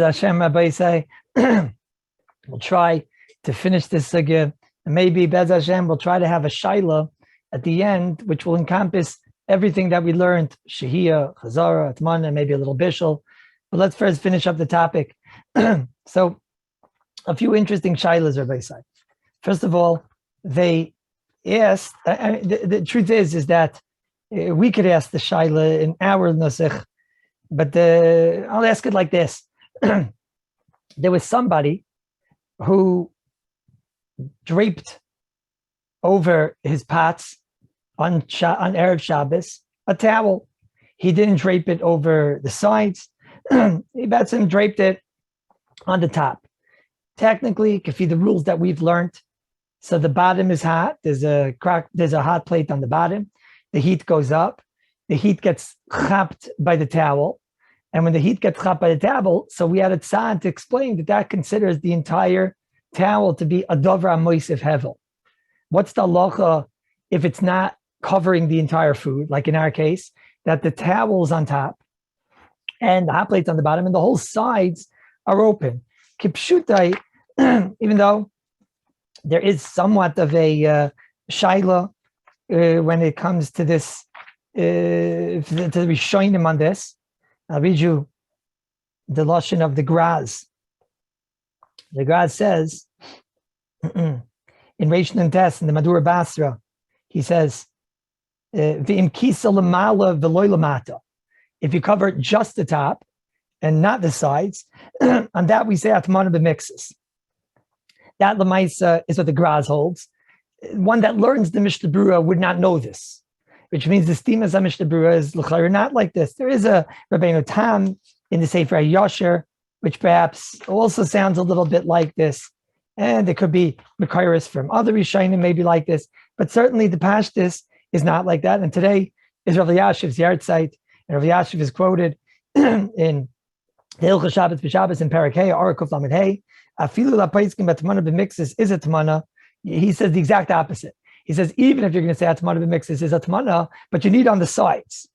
Hashem, Rabbi say, we'll try to finish this sugya, and maybe Bez Hashem we'll try to have a shaila at the end, which will encompass everything that we learned, Shehiyah, Chazara, HATMANA, maybe a little bishul. But let's first finish up the topic. So, a few interesting shailas, Rabbi say. First of all, they asked. The truth is that we could ask the shaila in our nusach, but I'll ask it like this. There was somebody who draped over his pots on Erev Shabbos a towel. He didn't drape it over the sides. He draped it on the top. Technically, it could be the rules that we've learned. So the bottom is hot. There's a hot plate on the bottom. The heat goes up. The heat gets chapped by the towel. And when the heat gets chapped by the towel, so we had a tzad to explain that considers the entire towel to be a dover amoisiv hevel. What's the halacha if it's not covering the entire food, like in our case, that the towel's on top and the hot plate's on the bottom and the whole sides are open? Kipshutai, even though there is somewhat of a shaila when it comes to this, to the Rishonim on this. I'll read you the lashon of the Graz. The Graz says, in Reish Nun Tes, in the Madura Basra, he says, "V'im kisa lamala v'loy lamata." If you cover just the top and not the sides, on that we say HATMANA b'mixes. That LIMAYSEH is what the Graz holds. One that learns the Mishnah Berurah would not know this, which means the stimas of Mishnah Berurah is l'chayr not like this. There is a Rabbeinu Tam in the Sefer HaYosher, which perhaps also sounds a little bit like this, and there could be Mekayris from other Rishonim maybe like this, but certainly the Pashtus is not like that. And today is Rav Yashiv's yard site, and Rav Yashiv is quoted in the Hilchos Shabbos b'Shabbos in Perek Hey, Arakuf Lamed Hey, Afilu lapaiskim HATMANA b'mixes is HATMANA. He says the exact opposite. He says, even if you're going to say HATMANA b'mixes is HATMANA, but you need on the sides.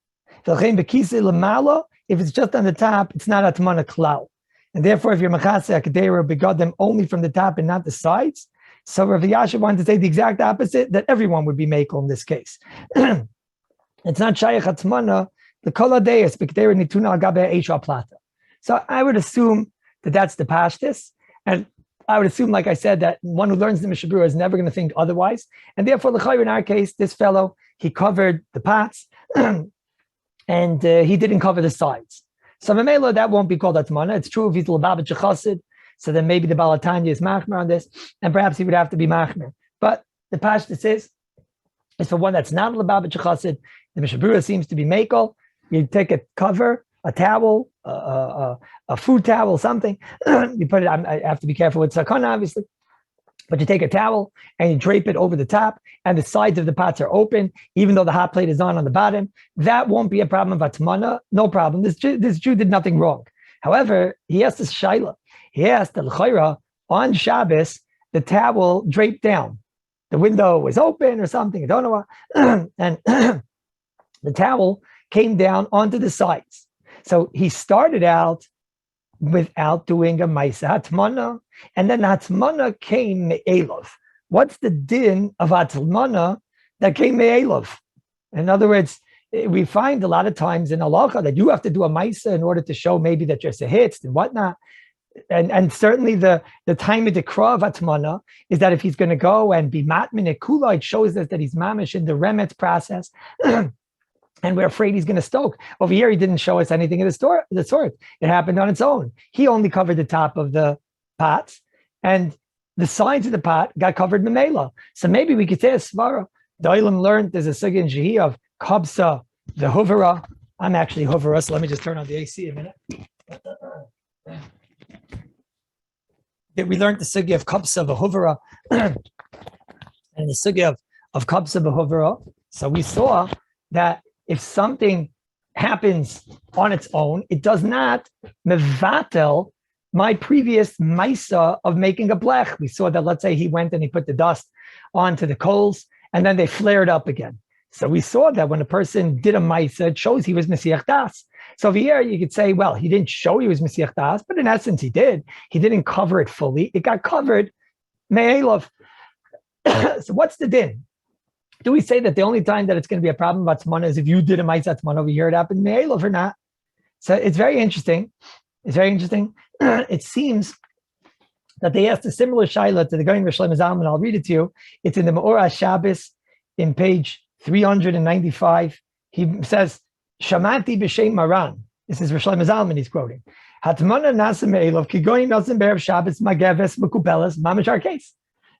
If it's just on the top, it's not HATMANA klal. And therefore, if you're machase akadera begad them only from the top and not the sides, so Rav Yashiv wanted to say the exact opposite, that everyone would be makel in this case. It's not shayach HATMANA, the kol hadeis b'kedera nituna agabe eisha plata. So I would assume that that's the pashtus, and I would assume, like I said, that one who learns the Mishnah Berurah is never going to think otherwise. And therefore, l'chayr in our case, this fellow, he covered the pots and he didn't cover the sides. So Mamela, that won't be called HATMANA. It's true if he's l'babit shechasid, so then maybe the Balatanya is machmer on this, and perhaps he would have to be machmer. But the pashtus is for one that's not l'babit shechasid. The Mishnah Berurah seems to be makel. You take a cover, a towel, a food towel, something. You put it. I have to be careful with sakana, obviously. But you take a towel and you drape it over the top, and the sides of the pots are open, even though the hot plate is on the bottom. That won't be a problem of HATMANA. No problem. This Jew did nothing wrong. However, he asked this shaila. He asked the l'chayra on Shabbos, the towel draped down. The window was open or something. I don't know what. And the towel came down onto the sides. So he started out without doing a Maisa HATMANA, and then HATMANA came me'elov. What's the din of HATMANA that came me'elov? In other words, we find a lot of times in halacha that you have to do a Maisa in order to show maybe that you're sehitz and whatnot. And certainly the time of the kra of HATMANA is that if he's going to go and be matmin ekula, it shows us that he's mamish in the remet process. And we're afraid he's going to stoke. Over here, he didn't show us anything of the sort. It happened on its own. He only covered the top of the pots, and the sides of the pot got covered memela. So maybe we could say a svara. The Olam learned there's a sugya in Shehi of kabsa, the hovera. I'm actually hovera, so let me just turn on the AC a minute. We learned the sugya of kabsa, the hovera, and the sugya of kabsa, the hovera. So we saw that if something happens on its own, it does not mevatel my previous maisa of making a blech. We saw that, let's say he went and he put the dust onto the coals and then they flared up again. So we saw that when a person did a Maisa, it shows he was Mesiach Das. So over here, you could say, well, he didn't show he was Mesiach Das, but in essence, he did. He didn't cover it fully. It got covered. Me'elov. So what's the din? Do we say that the only time that it's going to be a problem about HATMANA is if you did a Maisa HATMANA over here, it happened Me'elov or not? So it's very interesting. It's very interesting. It seems that they asked a similar shaila to the Goyin Rosh Hashanah, and I'll read it to you. It's in the Me'orah Shabbos in page 395. He says, Shamanti b'shem Maran. This is Rosh Hashanah he's quoting. HATMANA nasa me'elov ki goyin nasim be'erev Shabbos mageves mekubelas mamish case.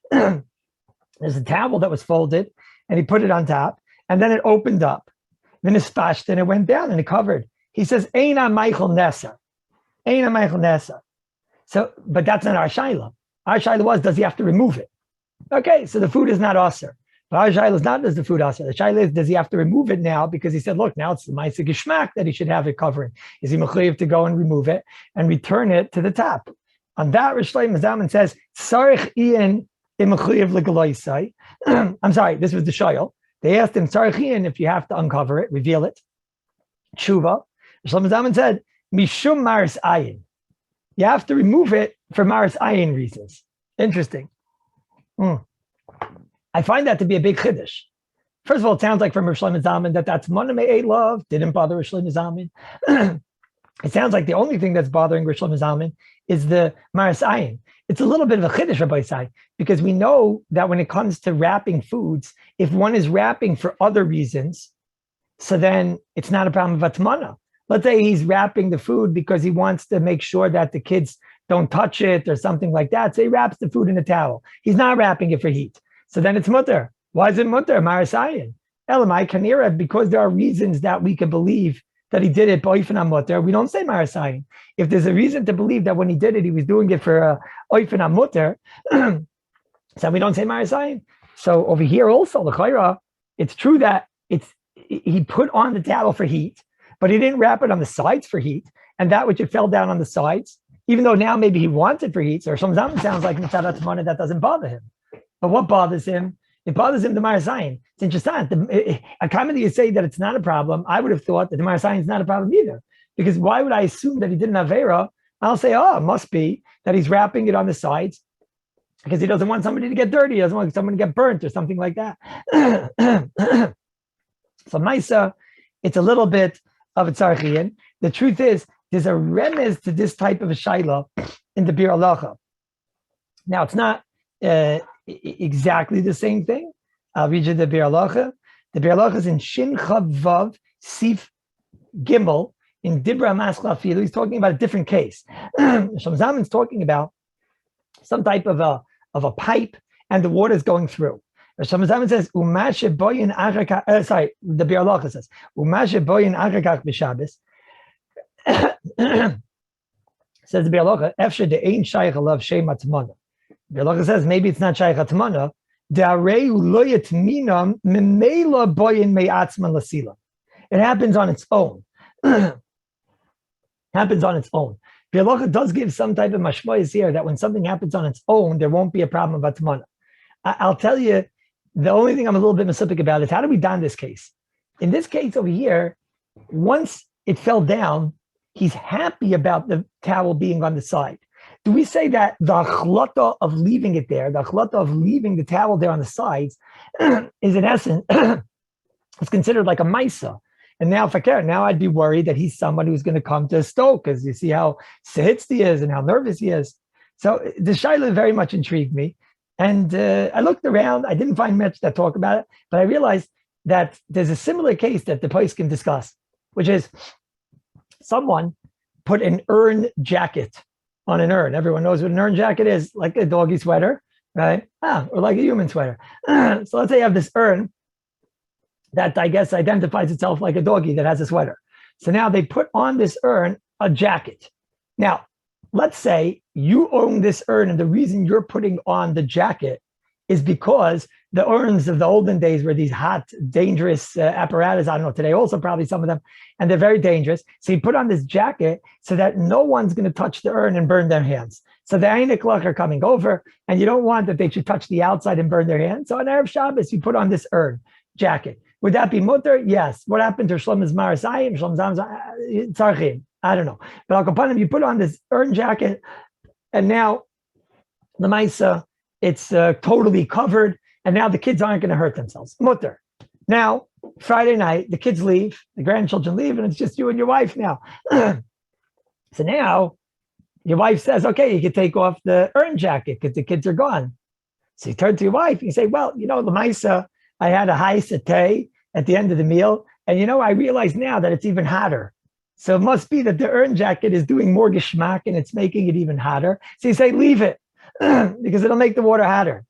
There's a towel that was folded, and he put it on top, and then it opened up. Then it splashed, and it went down, and it covered. He says, Eina Michael Nessa. Eina Michael Nessa. So, but that's not our shaila. Our shaila was, does he have to remove it? Okay, so the food is not aser. But our shaila is not, does the food aser? The shaila is, does he have to remove it now? Because he said, look, now it's the ma'aseh geshmak that he should have it covering. Is he mechayiv to go and remove it and return it to the top? On that, Rosh Hashanah says, Sarich Ian imechayiv legaloisai. I'm sorry, this was the shail. They asked him, Sarich Ian, if you have to uncover it, reveal it. Tshuva. Rosh Hashanah said, Mishum Maris Ayin. You have to remove it for Maris Ayin reasons. Interesting. I find that to be a big chiddush. First of all, it sounds like from Rosh Hashanah that's Mana Me'ei Love, didn't bother Rosh Hashanah. It sounds like the only thing that's bothering Rosh Hashanah is the Maris Ayin. It's a little bit of a chiddush, Rabbi Sai, because we know that when it comes to wrapping foods, if one is wrapping for other reasons, so then it's not a problem of HATMANA. Let's say he's wrapping the food because he wants to make sure that the kids don't touch it or something like that. So he wraps the food in a towel. He's not wrapping it for heat. So then it's mutter. Why is it mutter? Marasayan. Elamai kanira, because there are reasons that we can believe that he did it boifin mutter. We don't say marasayan. If there's a reason to believe that when he did it, he was doing it for oifin mutter, so we don't say marasayan. So over here also, the chayra, it's true that he put on the towel for heat, but he didn't wrap it on the sides for heat, and that which it fell down on the sides, even though now maybe he wants it for heat, so some sounds like mitzad HATMANA that doesn't bother him. But what bothers him? It bothers him the marasayin. It's interesting. A comment that you say that it's not a problem, I would have thought that the marasayin is not a problem either, because why would I assume that he did an avera? I'll say, it must be that he's wrapping it on the sides because he doesn't want somebody to get dirty, he doesn't want someone to get burnt or something like that. So Maisa, it's a little bit of a tzarchian. The truth is, there's a remez to this type of a shaila in the Bir HaLacha. Now, it's not exactly the same thing. I'll read you the Bir HaLacha. The Bir HaLacha is in Shin Chav Vav Sif Gimel in Dibra Maskla Filu. He's talking about a different case. Shamzaman's talking about some type of a pipe and the water is going through. Shamzaman says, "Umashe boyin agakach." The Bir HaLacha says, "Umashe boyin agakach b'Shabbos." Says the Bir HaLacha, "Efshe de ein shaykh alav shem HATMANA." Bir HaLacha says maybe it's not shaykh HATMANA. De'areu lo yitminam memela boyin me'atzman lasila. It happens on its own. Happens on its own. Bir HaLacha does give some type of mashmoyas here that when something happens on its own, there won't be a problem of HATMANA. I'll tell you, the only thing I'm a little bit mispik about is how do we don this case? In this case over here, once it fell down, he's happy about the towel being on the side. Do we say that the achlata of leaving it there, the achlata of leaving the towel there on the sides, is in essence, it's considered like a maisa? And now, if I care, now I'd be worried that he's somebody who's going to come to a stoke, because you see how sehitz he is and how nervous he is. So the shaila very much intrigued me. And I looked around, I didn't find much that talk about it, but I realized that there's a similar case that the Pais can discuss, which is someone put an urn jacket on an urn. Everyone knows what an urn jacket is, like a doggy sweater, right? Or like a human sweater. So let's say you have this urn that I guess identifies itself like a doggy that has a sweater. So now they put on this urn a jacket. Now, let's say you own this urn and the reason you're putting on the jacket is because the urns of the olden days were these hot, dangerous apparatus. I don't know, today also probably some of them, and they're very dangerous. So you put on this jacket so that no one's going to touch the urn and burn their hands. So the Einik are coming over and you don't want that they should touch the outside and burn their hands. So on Erev Shabbos, you put on this urn jacket. Would that be mutter? Yes. What happened to Shlomo's Marasayim, Shlomo's Tzarchim? I don't know. But Al Kapanim, you put on this urn jacket, and now LIMAYSEH, it's totally covered, and now the kids aren't going to hurt themselves. Mutter. Now, Friday night, the kids leave, the grandchildren leave, and it's just you and your wife now. So now, your wife says, okay, you can take off the urn jacket because the kids are gone. So you turn to your wife and you say, well, LIMAYSEH, I had a high satay at the end of the meal, and I realize now that it's even hotter. So it must be that the urn jacket is doing more geschmack and it's making it even hotter. So you say, leave it, because it'll make the water hotter.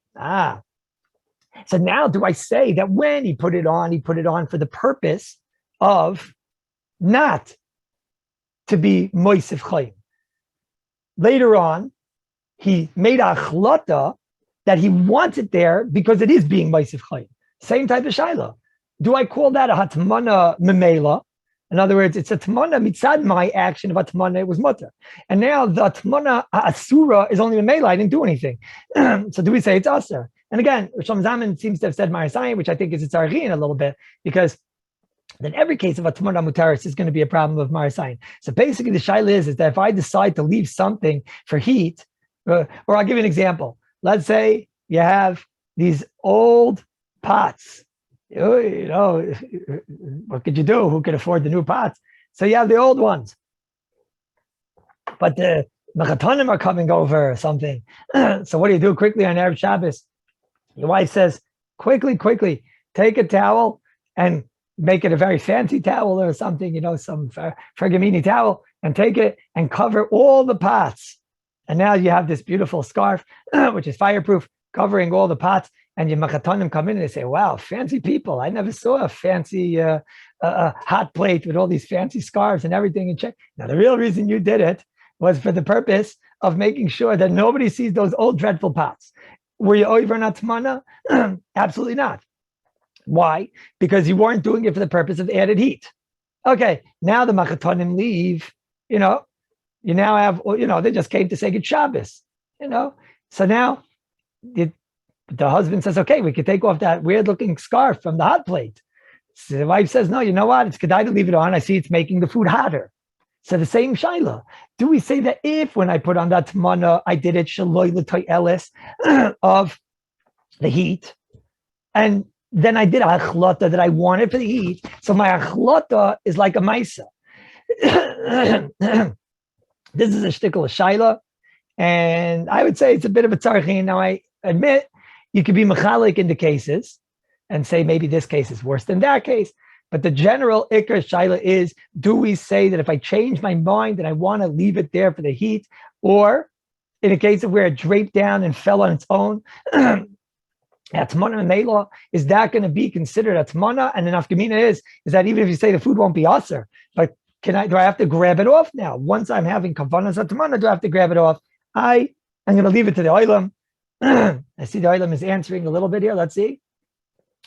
So now do I say that when he put it on for the purpose of not to be moisef chayim? Later on, he made a chlata that he wants it there because it is being moisef chayim. Same type of shaila. Do I call that a HATMANA memela? In other words, it's a HATMANA mitzad my action of HATMANA, it was mutter. And now the HATMANA asura is only memela, I didn't do anything. So do we say it's asur? And again, Shlomo Zalman seems to have said Marasayim, which I think is a tzarchin a little bit, because in every case of HATMANA mutaris is going to be a problem of Marasayim. So basically the shaila is that if I decide to leave something for heat, or I'll give you an example. Let's say you have these old pots. What could you do? Who could afford the new pots? So you have the old ones. But the mechatanim are coming over or something. So what do you do quickly on Erev Shabbos? Your wife says, quickly, take a towel and make it a very fancy towel or something, some Fergamini towel, and take it and cover all the pots. And now you have this beautiful scarf, which is fireproof, covering all the pots. And your machatonim come in and they say, wow, fancy people. I never saw a fancy hot plate with all these fancy scarves and everything in check. Now, the real reason you did it was for the purpose of making sure that nobody sees those old dreadful pots. Were you over an HATMANA? Absolutely not. Why? Because you weren't doing it for the purpose of added heat. Okay, now the machatonim leave, you now have, they just came to say good Shabbos, So now the husband says, okay, we could take off that weird looking scarf from the hot plate. So the wife says, no, you know what? It's kedai to leave it on. I see it's making the food hotter. So the same shaila. Do we say that if when I put on that HATMANA, I did it shaloi l'toy elis of the heat, and then I did a achlata that I wanted for the heat. So my achlata is like a maisa. This is a shtickle of shaila, and I would say it's a bit of a tzarchin. Now I admit you could be mechalik in the cases and say maybe this case is worse than that case. But the general ikar shaila is, do we say that if I change my mind and I want to leave it there for the heat, or in a case of where it draped down and fell on its own, HATMANA and Mela, is that going to be considered HATMANA? And the nafkamina is that even if you say the food won't be asur, but do I have to grab it off now? Once I'm having kavanas HATMANA, do I have to grab it off? I'm going to leave it to the oilam. I see the oilam is answering a little bit here. Let's see.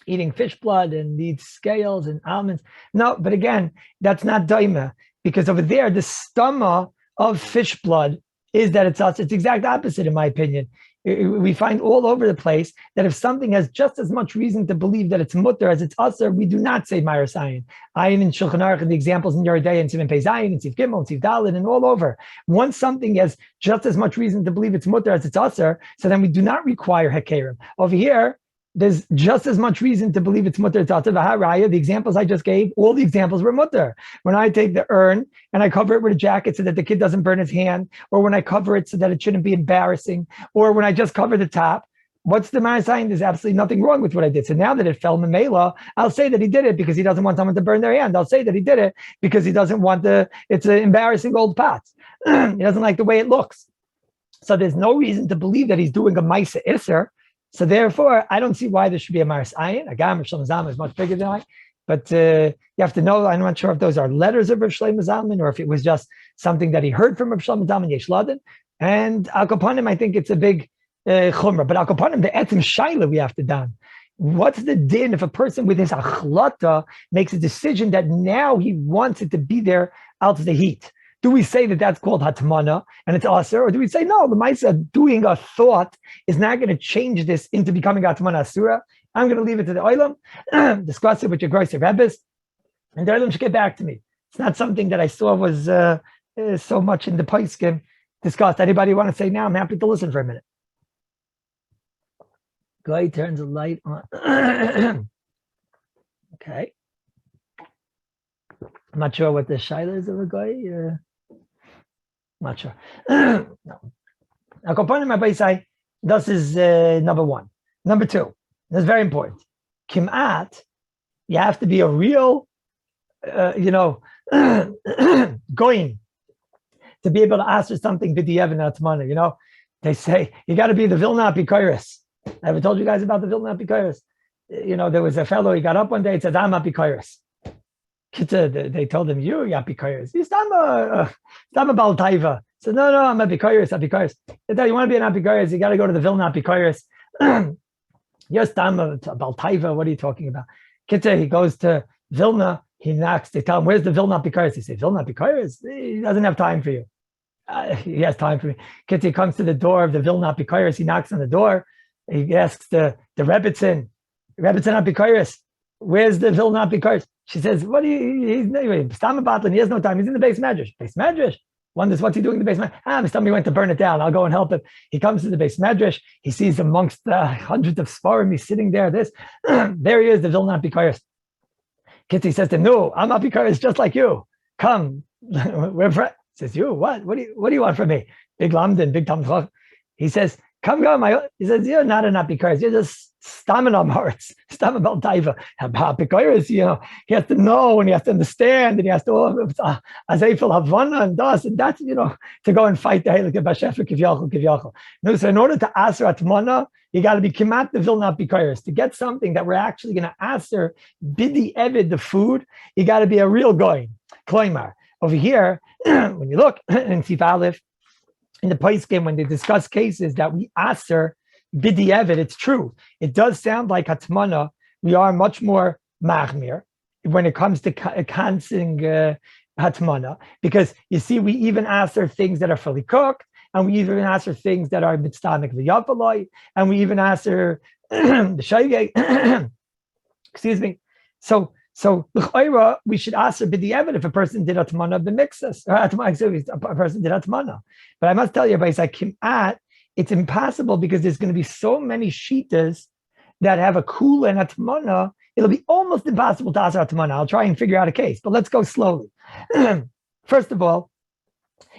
Eating fish blood and needs scales and almonds. No, but again, that's not daima, because over there, the stomach of fish blood is that it's us. It's the exact opposite, in my opinion. We find all over the place that if something has just as much reason to believe that it's mutter as it's asur, we do not say Ma'asayin. Ayin and Shulchan Aruch and the examples in Yeridei and Siman Pei Zayin and Siv Gimel and Siv Daled and all over. Once something has just as much reason to believe it's mutter as it's asur, so then we do not require hekerim. Over here, there's just as much reason to believe it's mutter tata v'haraya. The examples I just gave, all the examples were mutter. When I take the urn and I cover it with a jacket so that the kid doesn't burn his hand, or when I cover it so that it shouldn't be embarrassing, or when I just cover the top, what's the Ma'asayin? There's absolutely nothing wrong with what I did. So now that it fell memela, I'll say that he did it because he doesn't want someone to burn their hand. I'll say that he did it because he doesn't want it's an embarrassing old pot. He doesn't like the way it looks. So there's no reason to believe that he's doing a Maisa Isser. So therefore, I don't see why there should be a Ma'asayin. Agam Rav Shlomo Zalman is much bigger than I. But you have to know, I'm not sure if those are letters of Rav Shlomo Zalman or if it was just something that he heard from Rav Shlomo Zalman, Yesh Laden. And Al Kapanim, I think it's a big chumrah. But Al Kapanim, the etzim shaila we have to done. What's the din if a person with his achlata makes a decision that now he wants it to be there out of the heat? do we say that that's called HATMANA and it's aser, or do we say no, the LIMAYSEH doing a thought is not going to change this into becoming HATMANA asura? I'm going to leave it to the oilam, discuss it with your grosser rebbes, and the oilam should get back to me. It's not something that I saw was so much in the poskim discussed. Anybody want to say now? I'm happy to listen for a minute. Guy turns the light on. Okay. I'm not sure what the shaila is of a guy. Not sure. No. Now, component my say this is number one. Number two, that's very important. Kimat, you have to be a real, going to be able to answer something b'di'evet HATMANA. They say you got to be the Vilna Apikoros. I ever told you guys about the Vilna Apikoros? There was a fellow, he got up one day and said, I'm Apikoros. They told him, you're Apikoros. He's I'm a Baal Taiva. He said, no, I'm Apikoros. They tell you want to be an Apikoros, you got to go to the Vilna Apikoros. Yes, I'm a Baal Taiva. What are you talking about? He goes to Vilna, he knocks, they tell him, where's the Vilna Apikoros? He says, Vilna Apikoros? He doesn't have time for you. He has time for me. He comes to the door of the Vilna Apikoros, he knocks on the door, he asks the Rebbitzin Apikoros, where's the Vilna Apikoros? She says, what do you, Stam Batlin, he has no time, he's in the base medrash. Base medrash? Wonders what's he doing in the base medrash? Mr. went to burn it down, I'll go and help him. He comes to the base medrash, he sees amongst hundreds of svarim, he's sitting there, there he is, the Vilna Apikoros. Kitty says to him, no, I'm Apikoros just like you. Come, we're friends. Says, you, what? What do you want from me? Big Lamdan, big Tam. He says, come. He says, you're not an Apikoros, you're just stamina hearts, stamina bal taiva. Apikoros, he has to know and he has to understand and he has to azayfel havana and das and that's to go and fight the halakha b'shefer kivyachol. No, so in order to aser HATMANA, you got to be kimat the Vilna Apikoros. To get something that we're actually going to aser b'di'evet the food, you got to be a real goy. Kloimar. Over here, when you look in Sif Aleph, in the poskim, when they discuss cases that we aser b'di'evet, it's true. It does sound like HATMANA. We are much more machmir when it comes to canceling HATMANA, because you see, we even aser things that are fully cooked, and we even aser things that are mitztamik v'yafaloi, and we even aser the shaygeg. Excuse me. So l'chayra, we should aser b'di'evet if a person did HATMANA b'mixus, or a person did HATMANA. But I must tell you, by kimat, it's impossible because there's going to be so many shitas that have a kula and HATMANA. It'll be almost impossible to aser HATMANA. I'll try and figure out a case, but let's go slowly. First of all,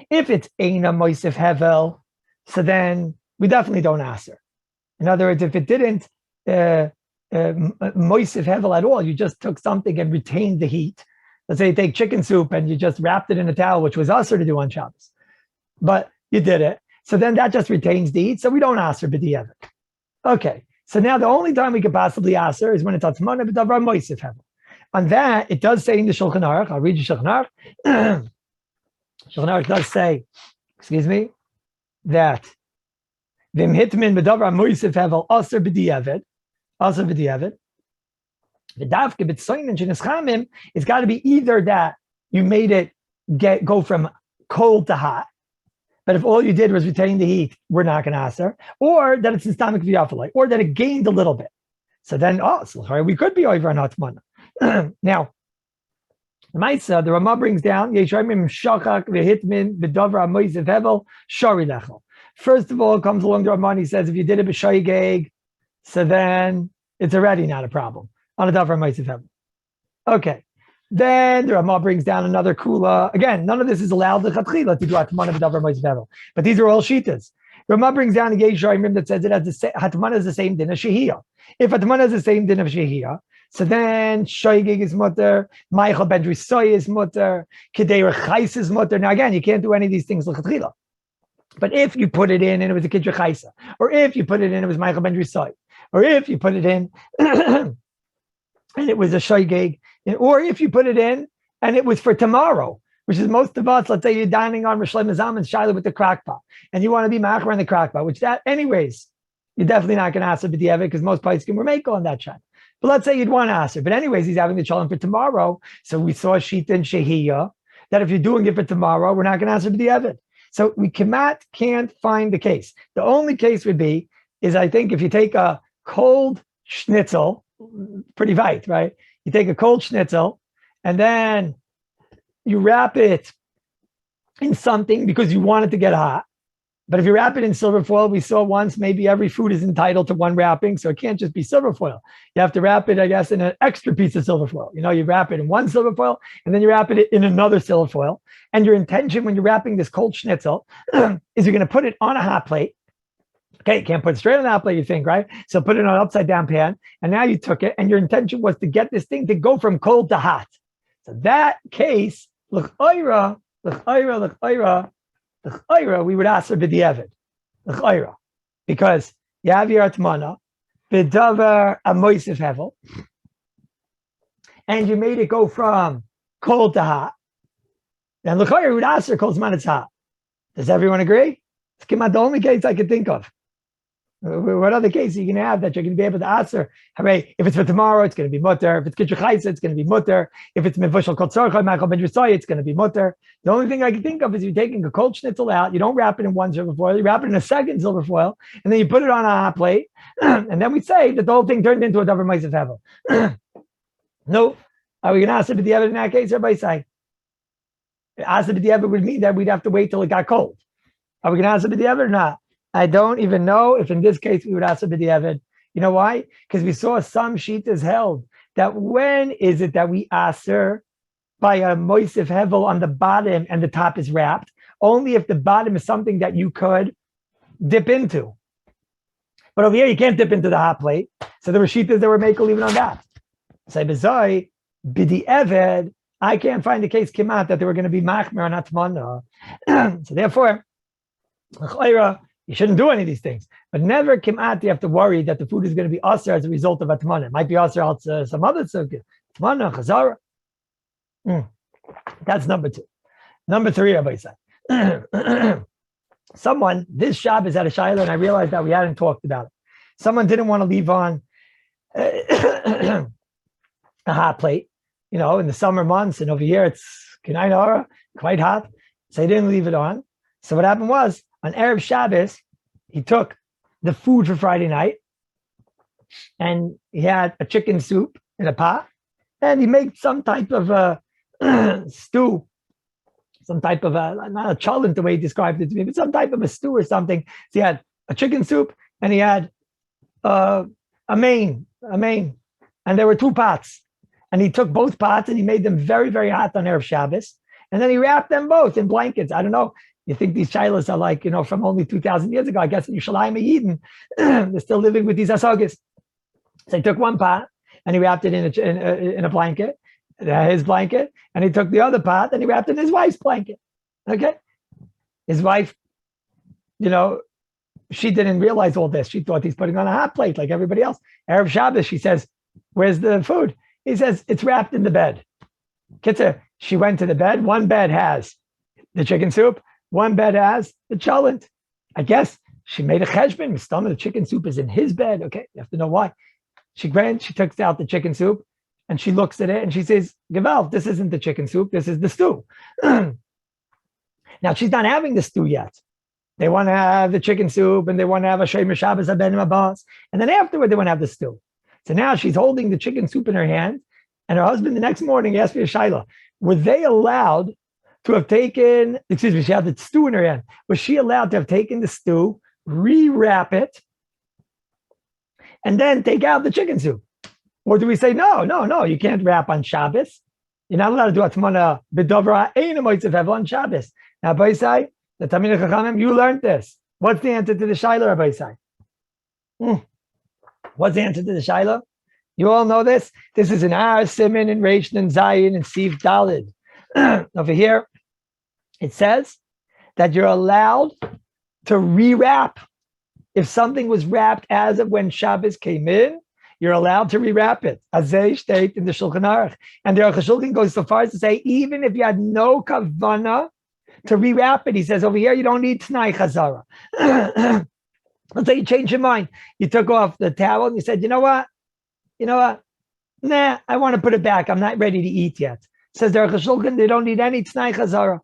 if it's eina moisef hevel, so then we definitely don't aser. In other words, if it didn't moisef hevel at all, you just took something and retained the heat. Let's say you take chicken soup and you just wrapped it in a towel, which was aser to do on Shabbos, but you did it. So then that just retains the heat, so we don't aser b'di'evet. Okay, so now the only time we could possibly aser is when it's HATMANA b'davar moisef hevel. On that, it does say in the Shulchan Aruch, I'll read you Shulchan Aruch. Shulchan Aruch does say, that v'im hitmin b'davar moisef hevel aser b'di'evet, v'davke b'tzoyin sheneschamim, it's got to be either that you made it go from cold to hot, but if all you did was retain the heat, we're not going to aser, or that it's in stomach v'yafaloi, or that it gained a little bit. So then, we could be over on HATMANA. Now, LIMAYSEH, the Ramah brings down, first of all, comes along the Ramah and he says, if you did it b'shoygeg, so then it's already not a problem on a davar moisef hevel. Okay. Then the Ramah brings down another kula. Again, none of this is allowed to do HATMANA b'davar moisef hevel, but these are all shitas. Ramah brings down a Yeshayim that says it has HATMANA is the same din as shehiyah. If HATMANA is the same din of shehiyah, so then shoygeg is mutter, Meichel ben Drisoy is mutter, Kedei Rechais is mutter. Now again, you can't do any of these things l'chatchila. But if you put it in and it was a Kedei Rechaisa, or if you put it in and it was Meichel ben Drisoy, or if you put it in and it was a shoygeg, or if you put it in and it was for tomorrow, which is most of us, let's say you're dining on Rosh Hashanah and Shiloh with the crackpot, and you want to be machmer on the crackpot, which that anyways, you're definitely not going to ask b'di'evet because most poskim were make on that shot. But let's say you'd want to ask her. But anyways, he's having the shalom for tomorrow. So we saw Shita and Shehiyah. that if you're doing it for tomorrow, we're not going to answer for the Evid. So we can't find the case. The only case would be is, I think, if you take a cold schnitzel, pretty weit, right? You take a cold schnitzel and then you wrap it in something because you want it to get hot. But if you wrap it in silver foil, we saw once, maybe every food is entitled to one wrapping. So it can't just be silver foil. You have to wrap it, I guess, in an extra piece of silver foil. You wrap it in one silver foil and then you wrap it in another silver foil. And your intention when you're wrapping this cold schnitzel is you're going to put it on a hot plate. Okay, you can't put it straight on the hot plate, you think, right? So put it on an upside down pan. And now you took it and your intention was to get this thing to go from cold to hot. So that case, we would ask for b'diavad, because you have your HATMANA, b'davar amoisif hevel, and you made it go from cold to hot. Then l'chayra would ask her cold zman it's hot. Does everyone agree? It's the only case I could think of. What other case are you going to have that you're going to be able to answer? Hooray, if it's for tomorrow, it's going to be mutter. If it's kitchen chaysa, it's going to be mutter. If it's mevushal kol tzorcha, machal ben yisai, it's going to be mutter. The only thing I can think of is you're taking a cold schnitzel out, you don't wrap it in one silver foil, you wrap it in a second silver foil, and then you put it on a hot plate, and then we say that the whole thing turned into a davar ma'aseh hevel. No, are we going to ask it b'diavad in that case? Everybody say. Ask it b'diavad would mean that we'd have to wait till it got cold. Are we going to ask it b'diavad or not? I don't even know if in this case we would ask b'diavad. You know why? Because we saw some shitas held that when is it that we answer by a moisif hevel on the bottom and the top is wrapped? Only if the bottom is something that you could dip into. But over here you can't dip into the hot plate. So there were shitas that were makel even on that. Say b'zoi b'diavad, I can't find the case came out that they were going to be machmer on HATMANA. So therefore, you shouldn't do any of these things, but never come out. You have to worry that the food is going to be aser as a result of HATMANA. It might be aser out some other sukkah. HATMANA, chazara. That's number 2. Number 3, Rabbi said. Someone, this Shabbos had a shayla, and I realized that we hadn't talked about it. Someone didn't want to leave on a hot plate, in the summer months, and over here it's quite hot, so he didn't leave it on. So what happened was, on Erev Shabbos, he took the food for Friday night and he had a chicken soup in a pot and he made some type of a stew, some type of not a cholent the way he described it to me, but some type of a stew or something. So he had a chicken soup and he had a main, and there were 2 pots. And he took both pots and he made them very, very hot on Erev Shabbos. And then he wrapped them both in blankets. I don't know. You think these shilas are like, from only 2,000 years ago. I guess in Yerushalayim Eden, they're still living with these asagas. So he took one pot and he wrapped it in a blanket, his blanket, and he took the other pot and he wrapped it in his wife's blanket. Okay? His wife, she didn't realize all this. She thought he's putting on a hot plate like everybody else. Erev Shabbos, she says, where's the food? He says, it's wrapped in the bed. Kitzer, she went to the bed. One bed has the chicken soup. One bed has the cholent. I guess she made a cheshbon. The chicken soup is in his bed. Okay, you have to know why. She took out the chicken soup and she looks at it and she says, Gewalt, this isn't the chicken soup. This is the stew. Now, she's not having the stew yet. They want to have the chicken soup and they want to have a Shemer Shabbos Abenim Abbas. And then afterward, they want to have the stew. So now she's holding the chicken soup in her hand and her husband the next morning asked me a shayla. Were they allowed to have taken, she had the stew in her hand. Was she allowed to have taken the stew, rewrap it, and then take out the chicken soup? Or do we say, no, you can't wrap on Shabbos. You're not allowed to do HATMANA b'davra ein moitzev hevel on Shabbos. Now, Rabbi Isai, the Talmidei Chachamim, you learned this. What's the answer to the shayla, Rabbi Isai? What's the answer to the shayla? You all know this. This is in Ar, Siman, and Reish, and Zayin, and Siv Dalid. Over here, it says that you're allowed to rewrap. If something was wrapped as of when Shabbos came in, you're allowed to rewrap it. Azay state in the Shulchan Aruch. And the Aruch HaShulchan goes so far as to say, even if you had no kavana to rewrap it, he says over here, you don't need T'nai Chazara. Let's say you changed your mind. You took off the towel and you said, you know what? Nah, I want to put it back. I'm not ready to eat yet. Says the Shulchan, they don't need any T'nai Chazara.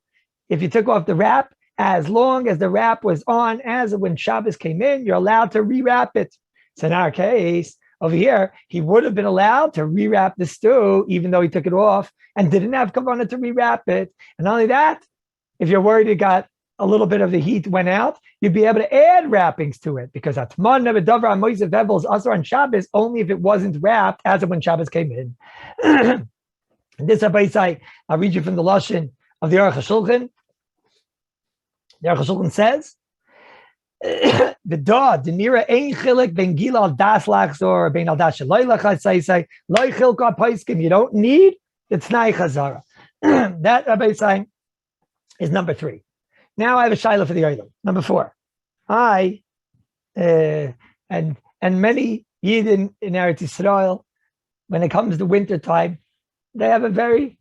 If you took off the wrap, as long as the wrap was on as when Shabbos came in, you're allowed to rewrap it. So in our case, over here, he would have been allowed to rewrap the stew, even though he took it off and didn't have kavanah to rewrap it. And not only that, if you're worried it got a little bit of the heat went out, you'd be able to add wrappings to it, because HATMANA v'davar ha'moisef hevel is also on Shabbos only if it wasn't wrapped as of when Shabbos came in. And this I'll read you from the Lashon of the Aruch HaShulchan. The Aruch HaShulchan says, "V'da denira ein chilik ben gila al das lachzor ben al das shaloi lachas say loy chilka paiskim." You don't need the T'nai Chazara. That Rabbi saying is number 3. Now I have a shaila for the Olam. Number 4. And many Yidden in Eretz Yisrael, when it comes to winter time, they have a very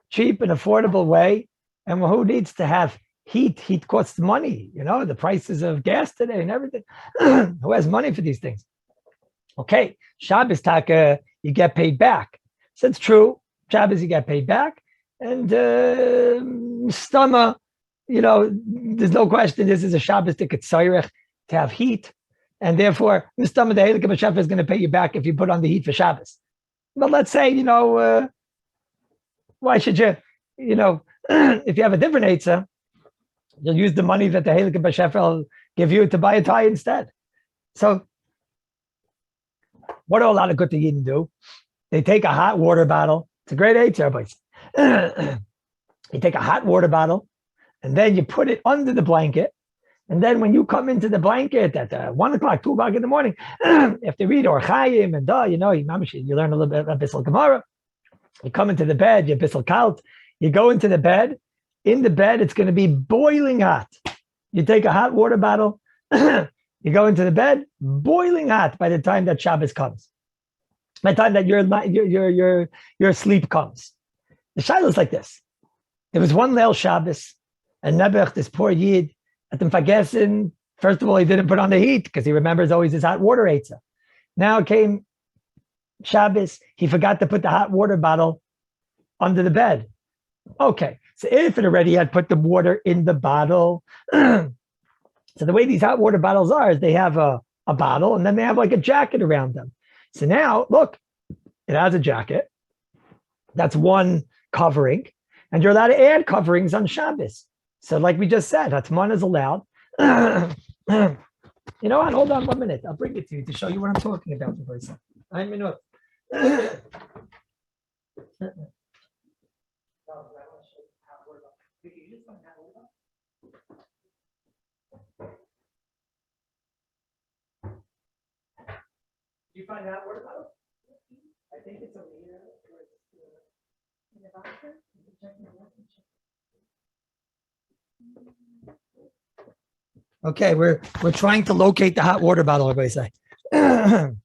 cheap and affordable way. And who needs to have heat? Heat costs money, the prices of gas today and everything. Who has money for these things? Okay, Shabbos taka, you get paid back. So it's true, Shabbos you get paid back. And Stama, there's no question this is a Shabbos ticket to have heat. And therefore, Stama the Halakha B'Shefet is going to pay you back if you put on the heat for Shabbos. But let's say, why should you, if you have a different Eitzah, you'll use the money that the Halakha B'Shefet will give you to buy a tie instead. So what do a lot of good Yidden do? They take a hot water bottle. It's a great Eitzah, boys. You take a hot water bottle, and then you put it under the blanket. And then when you come into the blanket at 1 o'clock, 2 o'clock in the morning, after read Or Chaim and you learn a little bit of Bissel Gemara. You come into the bed, you're Bissel Kalt. You go into the bed. In the bed, it's going to be boiling hot. You take a hot water bottle. You go into the bed, boiling hot by the time that Shabbos comes. By the time that your sleep comes. The shaila is like this. There was one Leil Shabbos, and Nebuch, this poor Yid, at the Fagesin, first of all, he didn't put on the heat because he remembers always his hot water eitzah. Now came Shabbos, he forgot to put the hot water bottle under the bed. Okay, so if it already had put the water in the bottle, so the way these hot water bottles are is they have a bottle and then they have like a jacket around them. So now, look, it has a jacket. That's one covering. And you're allowed to add coverings on Shabbos. So like we just said, HATMANA is allowed. You know what? Hold on 1 minute. I'll bring it to you to show you what I'm talking about. I'm in a... You find out what about it? I think it's over here. In the bathroom? Okay, we're trying to locate the hot water bottle, everybody say. Now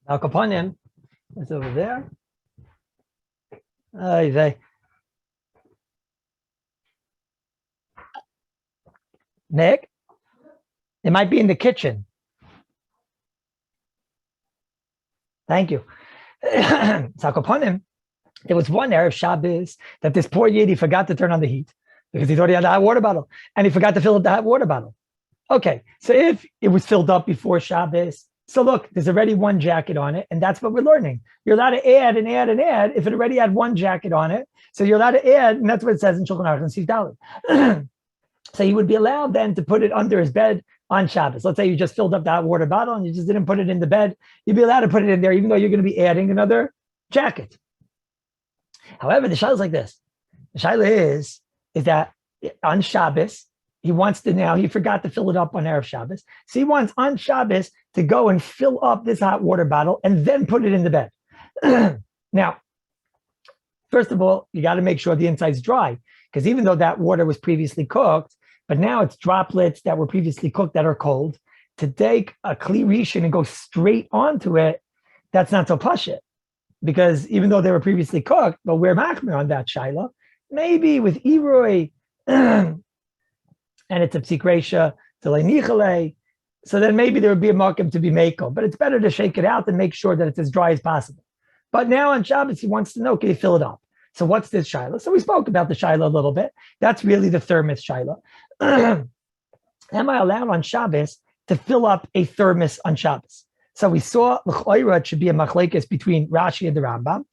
Kapanim is over there. Nick, it might be in the kitchen. Thank you. Sakoponim, there was one Erev Shabbos that this poor Yid, he forgot to turn on the heat because he thought he had a hot water bottle and he forgot to fill up the hot water bottle. Okay, so if it was filled up before Shabbos, so look, there's already one jacket on it, and that's what we're learning. You're allowed to add and add and add if it already had one jacket on it. So you're allowed to add, and that's what it says in Shulchan Aruch and Sif Dalet. So he would be allowed then to put it under his bed on Shabbos. Let's say you just filled up that water bottle and you just didn't put it in the bed. You'd be allowed to put it in there, even though you're going to be adding another jacket. However, the shaila is like this. The shaila is that on Shabbos, he forgot to fill it up on Erev Shabbos. So he wants on Shabbos to go and fill up this hot water bottle and then put it in the bed. Now, first of all, you got to make sure the inside's dry, because even though that water was previously cooked, but now it's droplets that were previously cooked that are cold. To take a kli rishon and go straight onto it, that's not so pashut. Because even though they were previously cooked, but we're machmir on that shaila, maybe with Iroi, and it's a psik reisha, so then maybe there would be a markem to be makel. But it's better to shake it out and make sure that it's as dry as possible. But now on Shabbos, he wants to know, can you fill it up? So what's this shaila? So we spoke about the shaila a little bit. That's really the thermos shaila. Am I allowed on Shabbos to fill up a thermos on Shabbos? So we saw l'chayra it should be a machlekes between Rashi and the Rambam.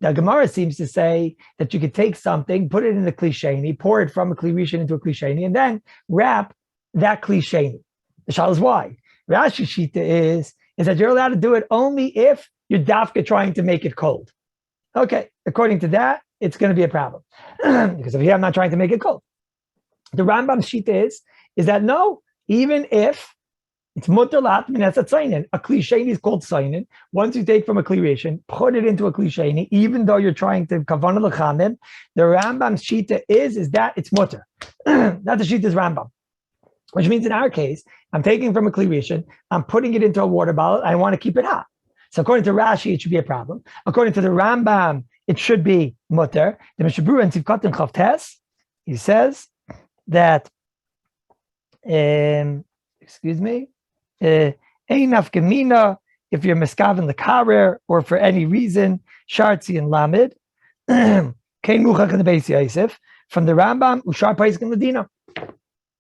The Gemara seems to say that you could take something, put it in the kli sheni, pour it from a kli rishon into a kli sheni, and then wrap that kli sheni. The shaila is why. Rashi shita is that you're allowed to do it only if you're dafka trying to make it cold. Okay, according to that, it's going to be a problem because if I'm not trying to make it cold. The Rambam's shita is that no, even if it's mutter l'hatman, that's a tzainin. A kli sheni is called tzainin. Once you take from a kli rishon, put it into a kli sheni, even though you're trying to kavanah l'chamim, the Rambam's shita is that it's mutter. That's the shita's Rambam. Which means in our case, I'm taking from a kli rishon, I'm putting it into a water bottle, I want to keep it hot. So according to Rashi, it should be a problem. According to the Rambam, it should be mutter. The Mishabru and Tzivkot and Chavtes, he says that, excuse me, Einaf Gemina, if you're miskaven the karer, or for any reason, Shartzi and Lamed, Kein Muchach in the Beis Yosef, from the Rambam, Ushar Paiskin Ladina.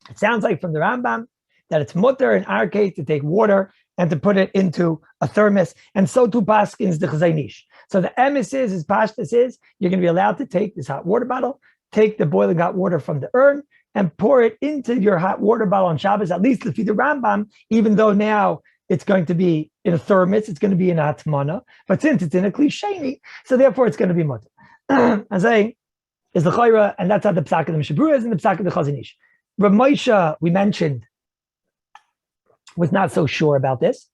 It sounds like from the Rambam that it's mutter in our case to take water and to put it into a thermos, and so too paskins the chazaynish. So the emes is pashtas is you're going to be allowed to take this hot water bottle, take the boiling hot water from the urn, and pour it into your hot water bottle on Shabbos, at least to feed the Rambam, even though now it's going to be in a thermos, it's going to be in a HATMANA, but since it's in a kli sheni, so therefore it's going to be mutter. As I is the chayra, and that's how the psak of the Mishabru is and the psak of the chazanish. Rav Moshe, we mentioned, was not so sure about this.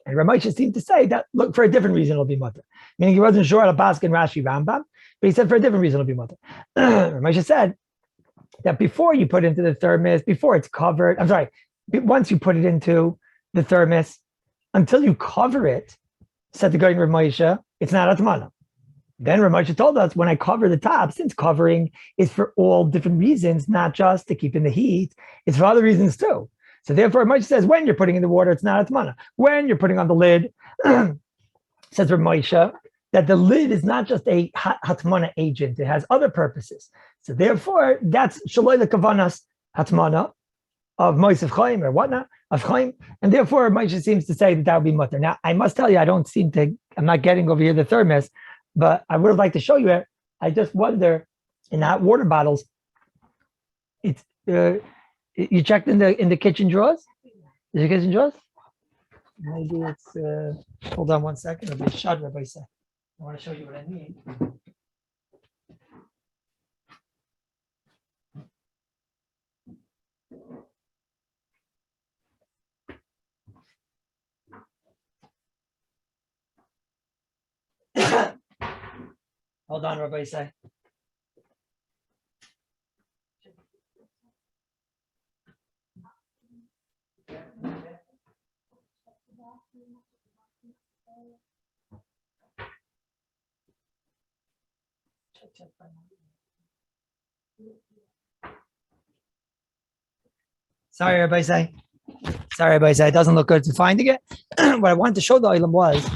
And Rav Moshe seemed to say that, look, for a different reason it'll be mutter. Meaning he wasn't sure on a Paskin, Rashi, Rambam, but he said for a different reason it'll be mutter. Rav Moshe said that before you put it into the thermos, before it's covered, I'm sorry, once you put it into the thermos, until you cover it, said the guy in Rav Moshe, it's not HATMANA. Then Rav Moshe told us, when I cover the top, since covering is for all different reasons, not just to keep in the heat, it's for other reasons too. So therefore, Rav Moshe says, when you're putting in the water, it's not HATMANA. When you're putting on the lid, says Rav Moshe, that the lid is not just a HATMANA agent, it has other purposes. So therefore, that's Shaloi Lekavanas HATMANA of Moisef Chaim or whatnot, of Chaim. And therefore, Moshe seems to say that that would be mutter. Now, I must tell you, I'm not getting over here the thermos, but I would like to show you it. I just wonder, in hot water bottles, it's you checked in the kitchen drawers? Is your kitchen drawers? Maybe it's hold on one second. It'll be a shot, Rabbi say. I want to show you what I mean. Hold on, Rabbi say. Sorry, everybody say. It doesn't look good to finding it. What I wanted to show the item was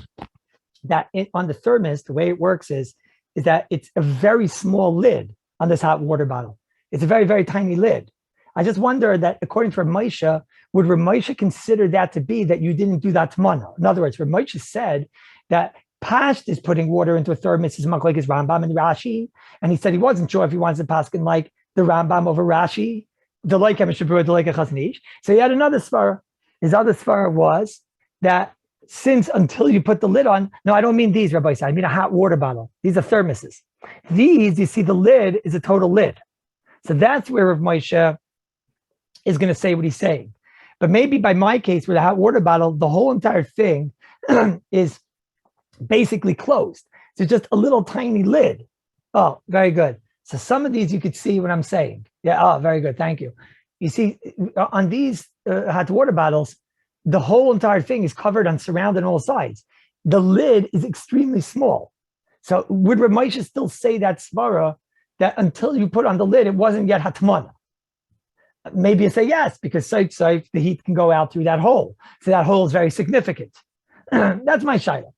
that on the thermos, the way it works is that it's a very small lid on this hot water bottle. It's a very, very tiny lid. I just wonder that according to Rav Moshe, would Rav Moshe consider that to be that you didn't do that HATMANA? In other words, Rav Moshe said that Pasht is putting water into a thermos is like his Rambam and Rashi, and he said he wasn't sure if he wants to paskin like the Rambam over Rashi, the like Mishabru, the like Chazanish. So he had another svara. His other svara was that since until you put the lid on, no, I don't mean these, Rabbi Say, I mean a hot water bottle. These are thermoses. These, you see, the lid is a total lid. So that's where Rav Moshe is going to say what he's saying. But maybe by my case, with a hot water bottle, the whole entire thing is basically closed. So just a little tiny lid. Oh, very good. So some of these you could see what I'm saying. Yeah, oh, very good. Thank you. You see, on these hot water bottles, the whole entire thing is covered and surrounded on all sides. The lid is extremely small. So would Rav Moshe still say that svara, that until you put on the lid, it wasn't yet HATMANA? Maybe you say yes, because the heat can go out through that hole. So that hole is very significant. That's my shayla.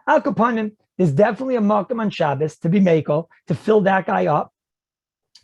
Al Kapanim, there's definitely a makam on Shabbos to be makel, to fill that guy up.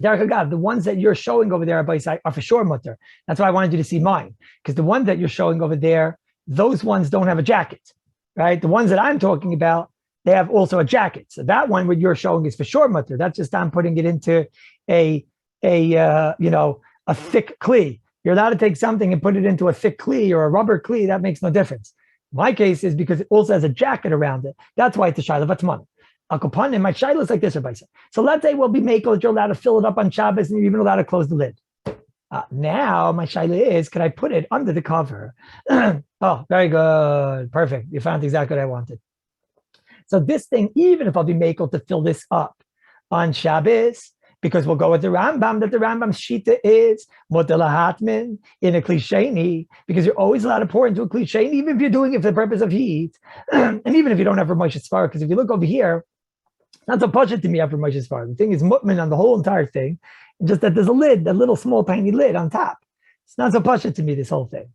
The ones that you're showing over there are for sure mutter. That's why I wanted you to see mine, because the one that you're showing over there, those ones don't have a jacket, right? The ones that I'm talking about, they have also a jacket. So that one, what you're showing is for sure mutter. That's just I'm putting it into a thick kli. You're allowed to take something and put it into a thick kli or a rubber kli. That makes no difference. My case is because it also has a jacket around it. That's why it's a shayla HATMANA. Akopanim, my shayla is like this, Rabbi said. So let's say we'll be makel, you're allowed to fill it up on Shabbos and you're even allowed to close the lid. Now my shayla is, can I put it under the cover? Oh, very good. Perfect. You found exactly what I wanted. So this thing, even if I'll be makel to fill this up on Shabbos, because we'll go with the Rambam, that the Rambam's shita is motela hatmin in a klisheni, because you're always allowed to pour into a klisheni, even if you're doing it for the purpose of heat, and even if you don't have Ramoshes Sfar, because if you look over here, not so push it to me after Ramoshes Sfar. The thing is mutmin on the whole entire thing, just that there's a lid, a little small tiny lid on top. It's not so push it to me, this whole thing.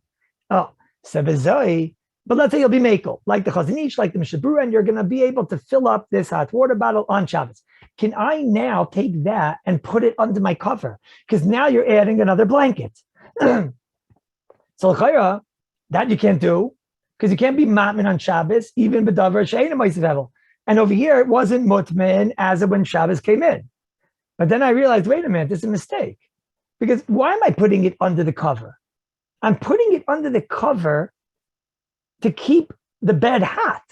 Oh, so bezoi. But let's say you'll be makel, like the Chazon Ish, like the Mishabura, and you're going to be able to fill up this hot water bottle on Shabbos. Can I now take that and put it under my cover? Because now you're adding another blanket. So l'chayra, that you can't do, because you can't be matmin on Shabbos, even b'davar she'ein LIMAYSEH hevel. And over here, it wasn't mutmin as of when Shabbos came in. But then I realized, wait a minute, this is a mistake. Because why am I putting it under the cover? I'm putting it under the cover to keep the bed hot.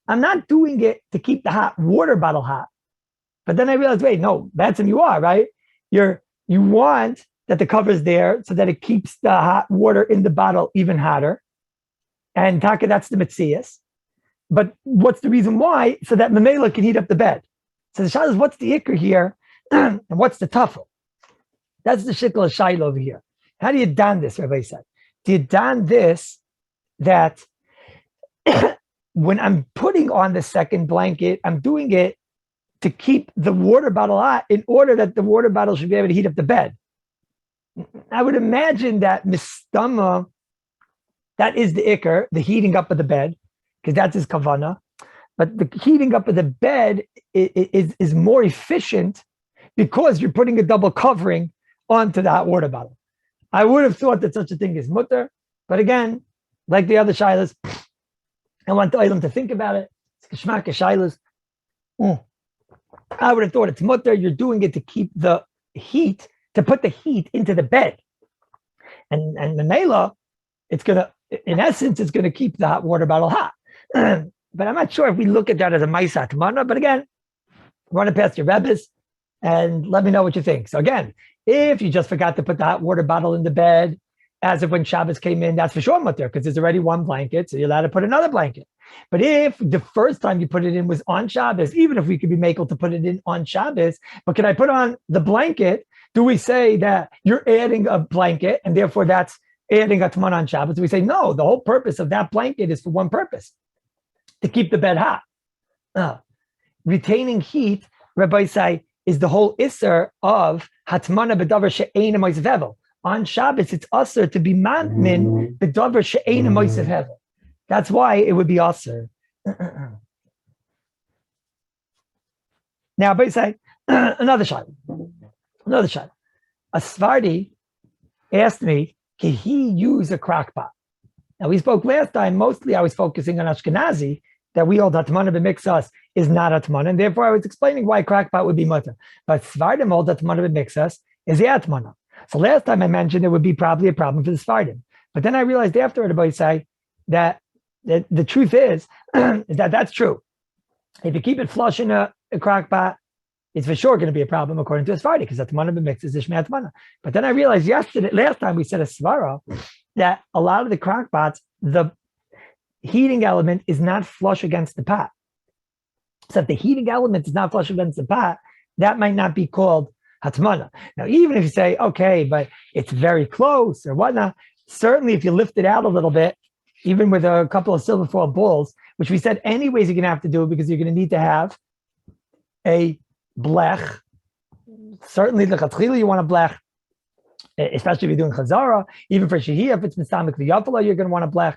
I'm not doing it to keep the hot water bottle hot. But then I realized, wait, no, that's what you are, right? You want that the cover's there so that it keeps the hot water in the bottle even hotter. And taka, that's the mitzias. But what's the reason why? So that mamela can heat up the bed. So the shayla is, what's the ikr here? And what's the tafel? That's the shikl of shayla over here. How do you don this, Rabbi said? Do you don this that when I'm putting on the second blanket, I'm doing it to keep the water bottle hot in order that the water bottle should be able to heat up the bed? I would imagine that mistama, that is the ikr, the heating up of the bed, because that's his kavana. But the heating up of the bed is more efficient because you're putting a double covering onto the hot water bottle. I would have thought that such a thing is mutter, but again, like the other shaylas, I want the item to think about it. It's kishmak shaylas. I would have thought it's mutter. You're doing it to keep the heat, to put the heat into the bed, and the mela, it's gonna, in essence, it's gonna keep the hot water bottle hot. But I'm not sure if we look at that as a LIMAYSEH HATMANA. But again, run it past your rebbes and let me know what you think. So again, if you just forgot to put the hot water bottle in the bed as of when Shabbos came in, that's for sure mutter, because there's already one blanket, so you're allowed to put another blanket. But if the first time you put it in was on Shabbos, even if we could be makel to put it in on Shabbos, but can I put on the blanket? Do we say that you're adding a blanket and therefore that's adding a HATMANA on Shabbos? Do we say, no, the whole purpose of that blanket is for one purpose, to keep the bed hot. Retaining heat, Rabbi say, is the whole isser of HATMANA b'davar she'ein LIMAYSEH hevel. On Shabbos, it's usher to be matmin b'davar she'ein LIMAYSEH hevel. That's why it would be usher. Now, Rabbi say, another shot. A Svardi asked me, can he use a crock pot? Now, we spoke last time, mostly I was focusing on Ashkenazi, that we hold HATMANA b'mixas is not HATMANA, and therefore I was explaining why crack pot would be mutter. But Svardim hold HATMANA b'mixas is the HATMANA. So last time I mentioned it would be probably a problem for the Svardim. But then I realized after everybody say that the truth is that that's true. If you keep it flush in a crock pot, it's for sure going to be a problem according to a Svardi, because HATMANA b'mixas is Ishmei HATMANA. But then I realized last time we said a Svara, that a lot of the crock pots, the heating element is not flush against the pot. So if the heating element is not flush against the pot, that might not be called HATMANA. Now, even if you say, okay, but it's very close or whatnot, certainly if you lift it out a little bit, even with a couple of silver foil balls, which we said anyways you're going to have to do because you're going to need to have a blech. Certainly the chatchila you want a blech, especially if you're doing chazara. Even for shehiyah, if it's mistamik v'yafala, you're going to want a blech.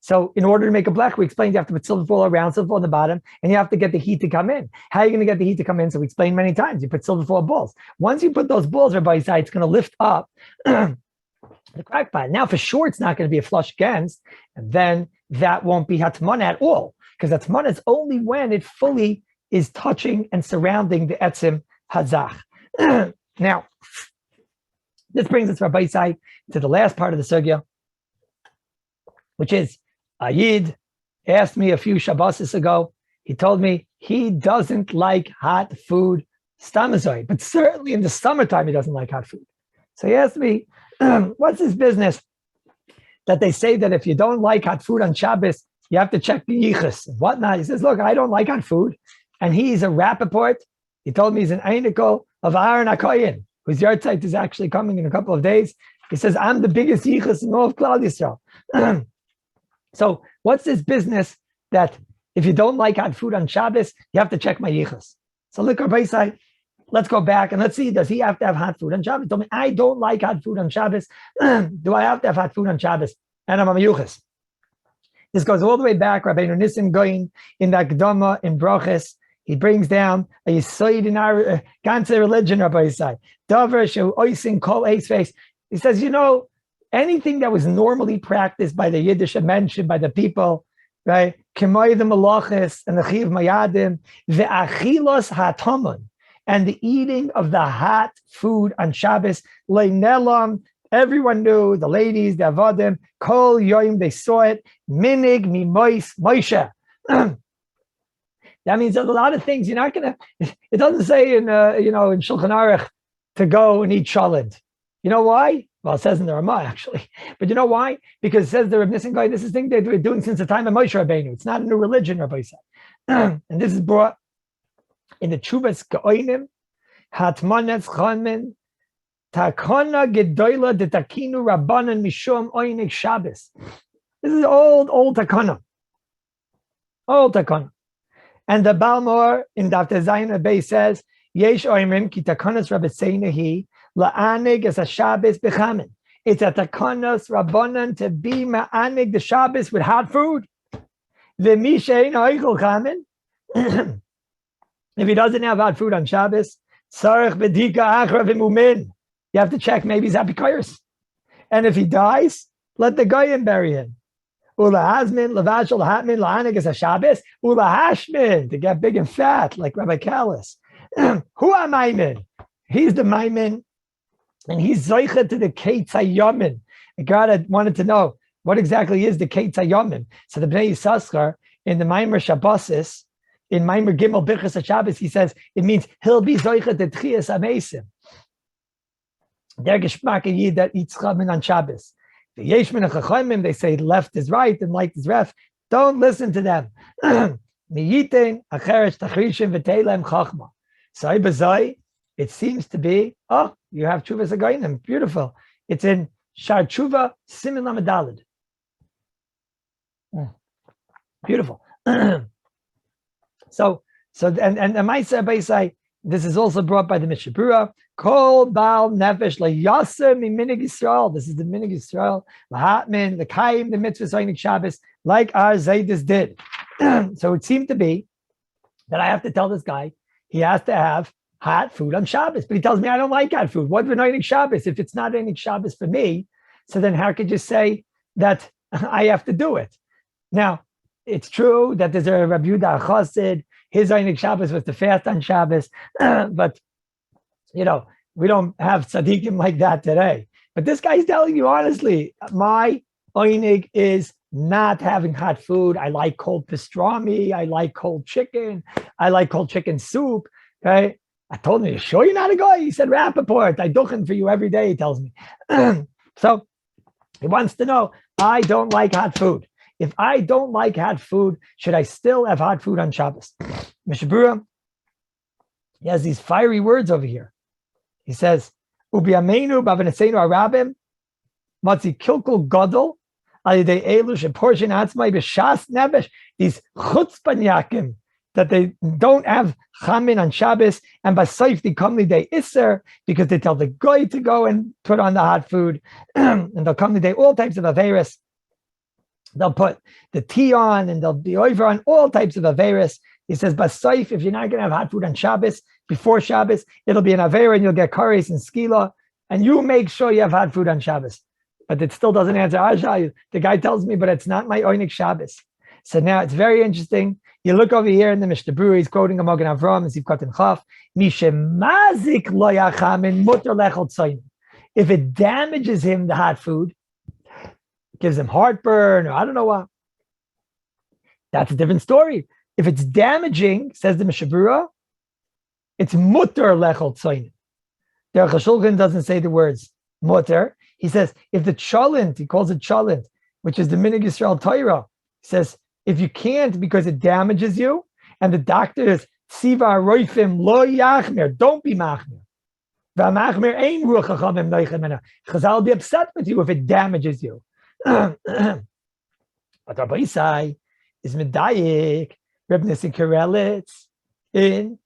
So in order to make a blech, we explained you have to put silver foil around, silver foil on the bottom, and you have to get the heat to come in. How are you going to get the heat to come in? So we explained many times. You put silver foil balls. Once you put those balls by side, it's going to lift up the crack pot. Now, for sure, it's not going to be a flush against, and then that won't be HATMANA at all, because HATMANA is only when it fully is touching and surrounding the etzim hazach. Now, this brings us, Rabbi Isai, to the last part of the sugya, which is a Yid asked me a few Shabbos ago. He told me he doesn't like hot food, stomazoi, but certainly in the summertime he doesn't like hot food. So he asked me, what's this business that they say that if you don't like hot food on Shabbos, you have to check the yichus and whatnot. He says, look, I don't like hot food. And he's a Rappaport. He told me he's an Einikel of Aaron HaKoyin, whose yahrzeit is actually coming in a couple of days. He says, I'm the biggest yichus in all of Klal Yisrael. So what's this business that if you don't like hot food on Shabbos, you have to check my yichus? So look, Rabbi Isai, let's go back and let's see, does he have to have hot food on Shabbos? Tell me, I don't like hot food on Shabbos. Do I have to have hot food on Shabbos? And I'm a yichus. This goes all the way back, Rabbi Nissen Goyin in the Akdama in Broches. He brings down a yisoid in our ganze religion, Rabbi Isai. Davar shu oisin kol eis face. He says, you know, anything that was normally practiced by the Yiddish mentioned by the people, right? K'moy the malachis and the chiv mayadim, the achilos hataman, and the eating of the hot food on Shabbos. Leinelam, everyone knew, the ladies, the avodim, kol yoim, they saw it. Minig mimois Moshe. That means there's a lot of things you're not gonna. It doesn't say in in Shulchan Aruch to go and eat shalad. You know why? Well, it says in the Ramah actually, but you know why? Because it says the Reb Nissen Goy, this is thing they're doing since the time of Moshe Rabbeinu. It's not a new religion, Rabbi said, and this is brought in the Chuvas Geoinim, Hatmanas Chanmen, Takona Gedoyla de Takinu Rabbanan Mishum Oinik Shabbos. This is old takana, old takana. And the Balmor in Dafter Zayin Bay says, Yesh Oimrim ki takanas Rabbeinu la'anig as a Shabbos bechamin. It's a takanas Rabbanan to be ma'anig the Shabbos with hot food. The mishein oichel chamin. If he doesn't have hot food on Shabbos, sarich bedika achra v'mumin. You have to check, maybe he's apikoros. And if he dies, let the goyim bury him. Ula hazmin, lavashal, hatmin, la'anig as a Shabbos. Ula hashmin, to get big and fat, like Rabbi Kallus. Who am I? He's the Maimin, and he's Zoicha to the Keitz HaYomin. And God wanted to know what exactly is the Keitz HaYomin. So the Bnei Yissaschar in the Maimer Shabbosis, in Maimer Gimel Birchas HaShabbos, he says it means he'll be Zoicha to Tchias HaMeisim. Der Geschmack Yid that eats Chamin on Shabbos. The Yeshmin HaChachomim, they say left is right and right is left. Don't listen to them. Miyitin Acheresh Tachrishim V'Teilem Chachma. Sai Bazai, it seems to be, you have Chuvas Agoinim, beautiful. It's in Shar Tshuva Simin Lamadalid. Beautiful. So Maisa Beisai, this is also brought by the Mishabura. Kol Baal Nefesh LaYaser Minig Yisrael. This is the Minig Yisrael. LaHatmin, the Kaim, the Mitzvah Zoinik Shabbos, like our Zaydis did. So it seemed to be that I have to tell this guy he has to have hot food on Shabbos. But he tells me I don't like hot food. What would Einik Shabbos? If it's not Einik Shabbos for me, so then how could you say that I have to do it? Now, it's true that there's a Rabbi Yehuda Chassid. His Einik Shabbos was to fast on Shabbos. But, we don't have tzaddikim like that today. But this guy's telling you honestly, my Einik is not having hot food. I like cold pastrami. I like cold chicken. I like cold chicken soup. Okay. I told him, you sure you're not a guy? He said, Rappaport, I duchen for you every day, he tells me. So he wants to know, I don't like hot food. If I don't like hot food, should I still have hot food on Shabbos? Mishabura, he has these fiery words over here. He says, Ubiamenu b'avaneseinu arabim, matzi kilkul gadol, these chutzpanyakim that they don't have chamin on Shabbos, and basayf they come the day iser because they tell the guy to go and put on the hot food, and they'll come the day all types of averis. They'll put the tea on and they'll be over on all types of Averis. He says, Basaif, if you're not going to have hot food on Shabbos, before Shabbos, it'll be an Avera and you'll get curries and skila. And you make sure you have hot food on Shabbos. But it still doesn't answer. The guy tells me, but it's not my Oynik Shabbos. So now it's very interesting. You look over here in the Mishnah Brewer, he's quoting a Magen Avram, and Zivkot and Chaf. If it damages him, the hot food, gives him heartburn, or I don't know what, that's a different story. If it's damaging, says the Mishnah Brewer, it's mutter lechol tzoyin. The Aruch HaShulchan doesn't say the words mutter. He says, if the cholent, he calls it cholent, which is the Minig Yisrael Torah, says, if you can't because it damages you, and the doctor is Tziva Roifim lo yachmer, don't be machmer. V'amachmer ein ruach chachamim noichem mena. Chazal will be upset with you if it damages you. But Rabbi Isai is medayik, Reb Nissim Karelitz, in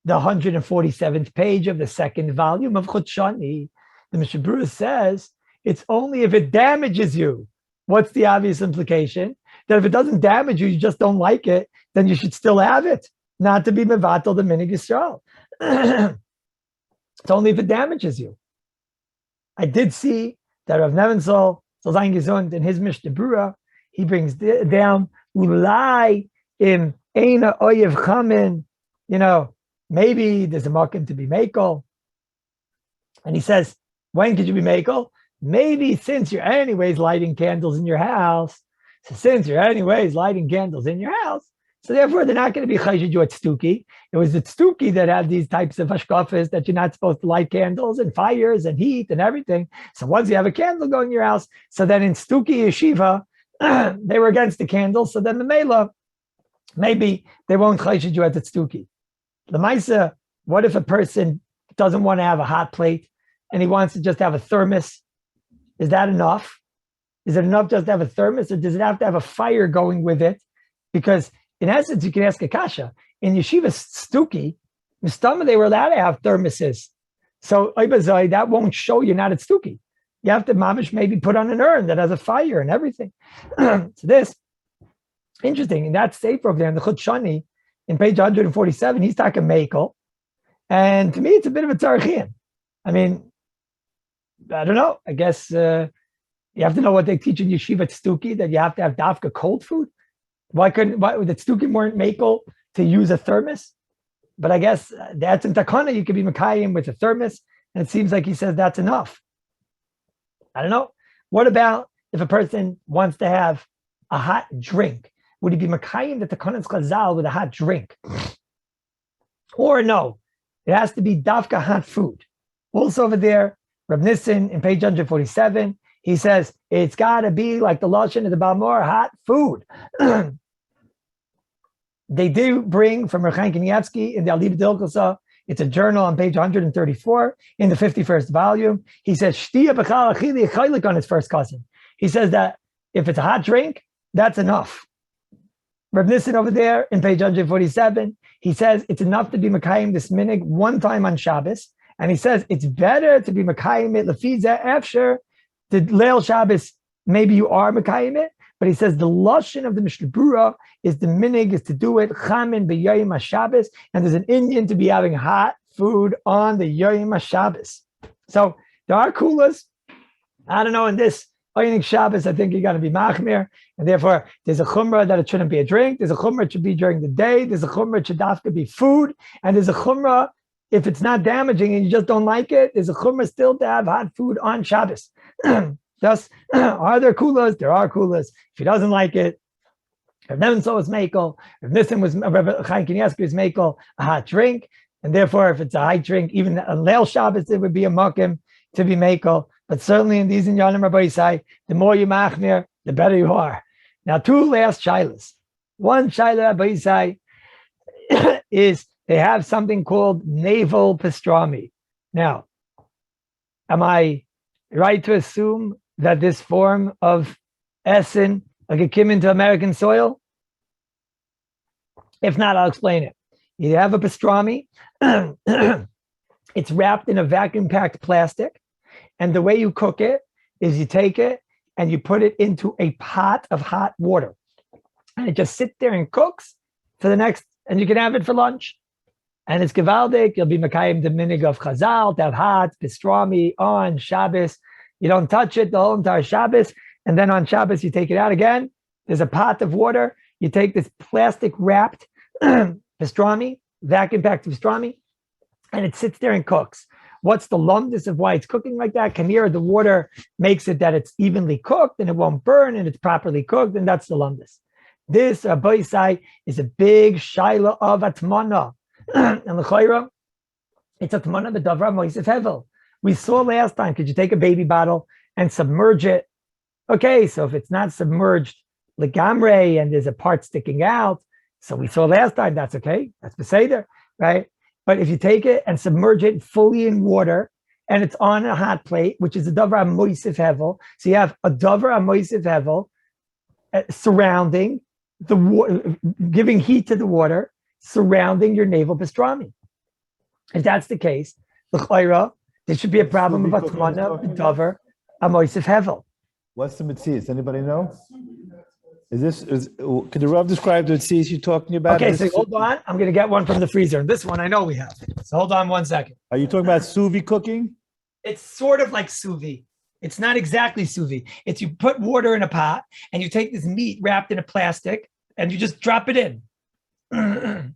the 147th page of the second volume of Chutshani. The Mishnah Berurah says it's only if it damages you. What's the obvious implication? That if it doesn't damage you, you just don't like it, then you should still have it, not to be mevatel the minig Yisrael. It's only if it damages you. I did see that Rav Nebenzahl, Zalzayin Gesund, in his Mishnah Berurah, he brings down ulai im eina oyev chamin, maybe there's a makom to be makel. And he says, when could you be makel? Maybe since you're anyways lighting candles in your house. So since you're anyways lighting candles in your house, so therefore they're not going to be chayshid you at Stuki. It was at Stuki that had these types of hashkafas that you're not supposed to light candles and fires and heat and everything. So once you have a candle going in your house, so then in Stuki Yeshiva, they were against the candles. So then the Mela, maybe they won't chayshid you at the Stuki. LIMAYSEH, what if a person doesn't want to have a hot plate and he wants to just have a thermos? Is that enough? Is it enough just to have a thermos, or does it have to have a fire going with it? Because in essence, you can ask a kasha. In Yeshiva Stuki, Mistama, they were allowed to have thermoses. So that won't show you're not at Stuki. You have to mamish maybe put on an urn that has a fire and everything. So this, interesting, in that sefer over there in the Chutshani, in page 147, he's talking Mekel. And to me, it's a bit of a tzarchian. I mean, I don't know. I guess you have to know what they teach in Yeshiva Stuki, that you have to have dafka cold food. Why the Stukim weren't makel to use a thermos? But I guess that's in Takana, you could be Makayim with a thermos, and it seems like he says that's enough. I don't know. What about if a person wants to have a hot drink? Would he be Makayim the Takanan's Chazal with a hot drink? Or no, it has to be dafka hot food. Also over there, Reb Nissim in page 147, he says, it's got to be like the Lashon of the Balmor, hot food. They do bring from Reb Chaim Kanievsky in the Alibah Dilkosa, it's a journal on page 134 in the 51st volume. He says, Shtiya b'chal achili chaylik on his first cousin. He says that if it's a hot drink, that's enough. Reb Nissim over there in page 147, he says it's enough to be Makayim this minig one time on Shabbos. And he says it's better to be Makayim it lefiza after the Leil Shabbos. Maybe you are Makayim it, but he says the lashon of the Mishnah Berurah is the minig is to do it chamin b'yoyim HaShabbos, and there's an Indian to be having hot food on the yoyim HaShabbos. So there are kulas. I don't know, in this Oynik Shabbos, I think you got to be machmir, and therefore there's a chumrah that it shouldn't be a drink. There's a chumrah it should be during the day. There's a chumrah it should have to be food, and there's a chumrah if it's not damaging and you just don't like it. There's a chumrah still to have hot food on Shabbos. Just are there kulas? There are kulas. If he doesn't like it, if Nebenzahl was makel, if Nissim was Chaim Kanievsky was makel, a hot drink, and therefore if it's a hot drink, even on Leil Shabbos, it would be a makom to be makel. But certainly in these INYAN Rabbi Yisai, the more you machmir, the better you are. Now, two last shilas. One shilah Rabbi Yisai is they have something called navel pastrami. Now, am I right to assume that this form of essen like it came into American soil? If not, I'll explain it. You have a pastrami. It's wrapped in a vacuum-packed plastic. And the way you cook it is you take it and you put it into a pot of hot water, and it just sits there and cooks for the next, and you can have it for lunch. And it's gewaldig. You'll be Mekayim the minig of Chazal, to have hot, pastrami on Shabbos. You don't touch it the whole entire Shabbos. And then on Shabbos, you take it out again. There's a pot of water. You take this plastic wrapped pastrami, vacuum packed pastrami, and it sits there and cooks. What's the lumdus of why it's cooking like that? Kanir, the water makes it that it's evenly cooked and it won't burn and it's properly cooked, and that's the lumdus. This Rabbi is a big shaila of HATMANA. And l'chayra, it's HATMANA b'davra moisef hevel. We saw last time, could you take a baby bottle and submerge it? Okay, so if it's not submerged legamre and there's a part sticking out, so we saw last time, that's okay. That's beseder, right? But if you take it and submerge it fully in water and it's on a hot plate, which is a davra moisef hevel, so you have a davra moisef hevel surrounding the water, giving heat to the water, surrounding your navel pastrami. If that's the case, l'chayra, there should be a problem about HATMANA b'davar moisef hevel. What's the mitzvah? Does anybody know? Could the Rav describe the mitzvah you're talking about? Okay, so hold on. I'm going to get one from the freezer. This one I know we have. So hold on 1 second. Are you talking about sous vide cooking? It's sort of like sous vide. It's not exactly sous vide. It's you put water in a pot and you take this meat wrapped in a plastic and you just drop it in. And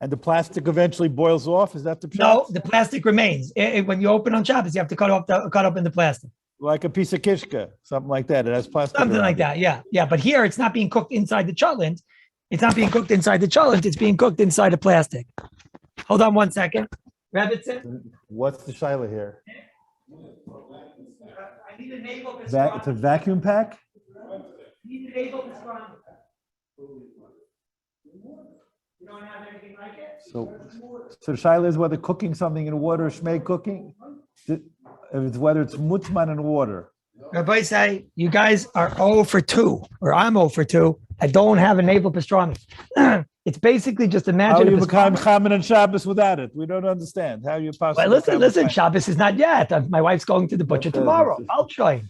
the plastic eventually boils off? Is that the plastic? No, the plastic remains. When you open on Shabbos, you have to cut open the plastic. Like a piece of kishka, something like that. It has plastic. Something like that, yeah. Yeah, but here it's not being cooked inside the cholent. It's not being cooked inside the cholent. It's being cooked inside a plastic. Hold on 1 second. Rebbitzin? What's the shaila here? I need a navel pastrami. It's a vacuum pack? I need a navel pastrami. You don't have anything like it? So the shaila is whether cooking something in water is shmei cooking? Whether it's mutman in water. Rabbi say, you guys are 0 for 2, or I'm 0 for 2. I don't have a navel pastrami. It's basically just imagine. How you become chaman and Shabbos without it? We don't understand. How you possibly. Well, listen, Shabbos is not yet. My wife's going to the butcher tomorrow. I'll join.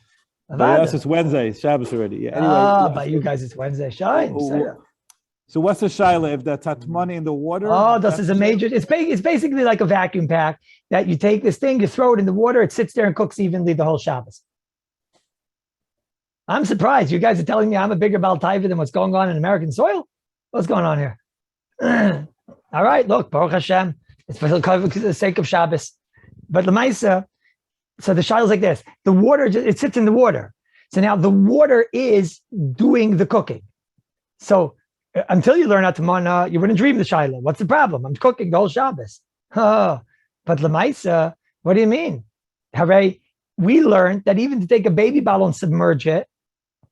Yes, it's Wednesday. Shabbos already. Yeah. Anyway, but you guys, it's Wednesday. Shine. So what's the shaila? If that's HATMANA in the water? Oh, this is a major. It's basically like a vacuum pack that you take this thing, you throw it in the water, it sits there and cooks evenly the whole Shabbos. I'm surprised. You guys are telling me I'm a bigger Baal Taiva than what's going on in American soil? What's going on here? All right, look, Baruch Hashem. It's for the sake of Shabbos. But LIMAYSEH, so the shaila is like this. The water, it sits in the water. So now the water is doing the cooking. So until you learn HATMANA, you wouldn't dream the shaila. What's the problem? I'm cooking the whole Shabbos. But LIMAYSEH, what do you mean? HaRav, we learned that even to take a baby bottle and submerge it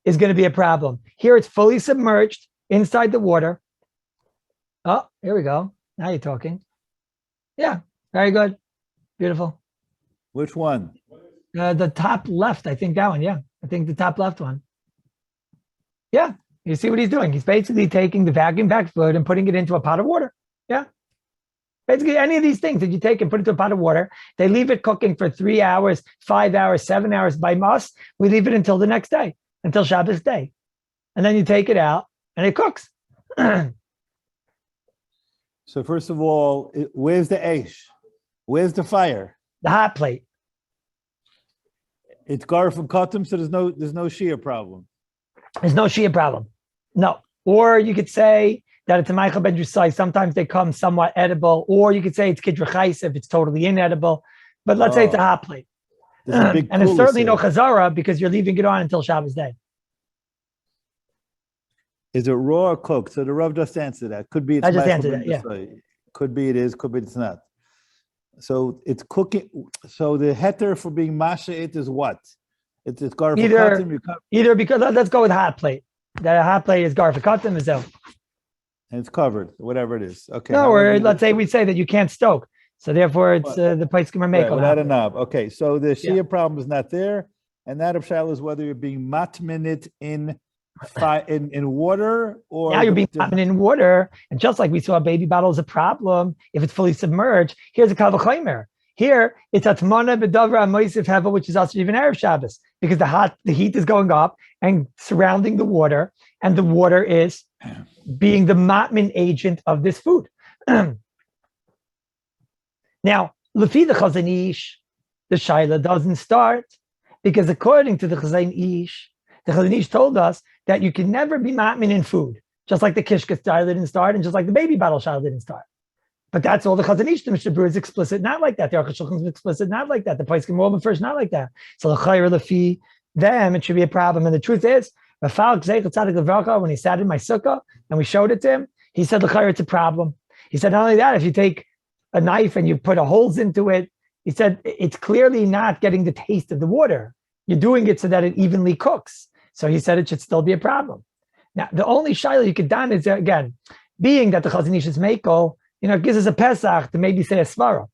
is going to be a problem. Here it's fully submerged inside the water. Oh, here we go. Now you're talking. Yeah, very good. Beautiful. Which one? The top left, I think that one. Yeah, I think the top left one. Yeah. You see what he's doing? He's basically taking the vacuum packed food and putting it into a pot of water. Yeah. Basically, any of these things that you take and put into a pot of water, they leave it cooking for 3 hours, 5 hours, 7 hours. By us, we leave it until the next day, until Shabbos day. And then you take it out and it cooks. So first of all, where's the eish? Where's the fire? The hot plate. It's garf and katim, so there's no shia problem. There's no shia problem. No. Or you could say that it's a Michael ben Drusai. Sometimes they come somewhat edible. Or you could say it's kidrechais if it's totally inedible. But let's say it's a hot plate. And it's certainly no chazara because you're leaving it on until Shabbos day. Is it raw or cooked? So the Rav just answered that. Could be it's I just answered that, yeah. Could be it is, could be it's not. So it's cooking. So the heter for being masha it is what? It's garf either because let's go with hot plate. That hot plate is garf katim is out. And it's covered, whatever it is. Okay. No, or let's say we say that you can't stoke. So therefore it's the place can make without a knob. Okay. So the shia problem is not there. And that of shal is whether you're being matminit in water or now you're being matminit in water. And just like we saw a baby bottle is a problem if it's fully submerged, here's a kavachomer. Here, it's HATMANA b'davra HaMoisef Hevel, which is also even Erev Shabbos, because the heat is going up and surrounding the water, and the water is being the matmin agent of this food. Now, Lefi the Chazon Ish, the Shaila doesn't start, because according to the Chazon Ish told us that you can never be matmin in food, just like the Kishka Shaila didn't start, and just like the baby bottle Shaila didn't start. But that's all the Chazon Ish. The Mishnah Berurah is explicit, not like that. The Aruch HaShulchan is explicit, not like that. The Poskim Rambam first, not like that. So l'chayr lefi them, it should be a problem. And the truth is, when he sat in my sukkah and we showed it to him, he said l'chayr, it's a problem. He said not only that, if you take a knife and you put holes into it, he said it's clearly not getting the taste of the water. You're doing it so that it evenly cooks. So he said it should still be a problem. Now, the only shayla you could done is, again, being that the Chazon Ish is meiko, it gives us a Pesach to maybe say a svara.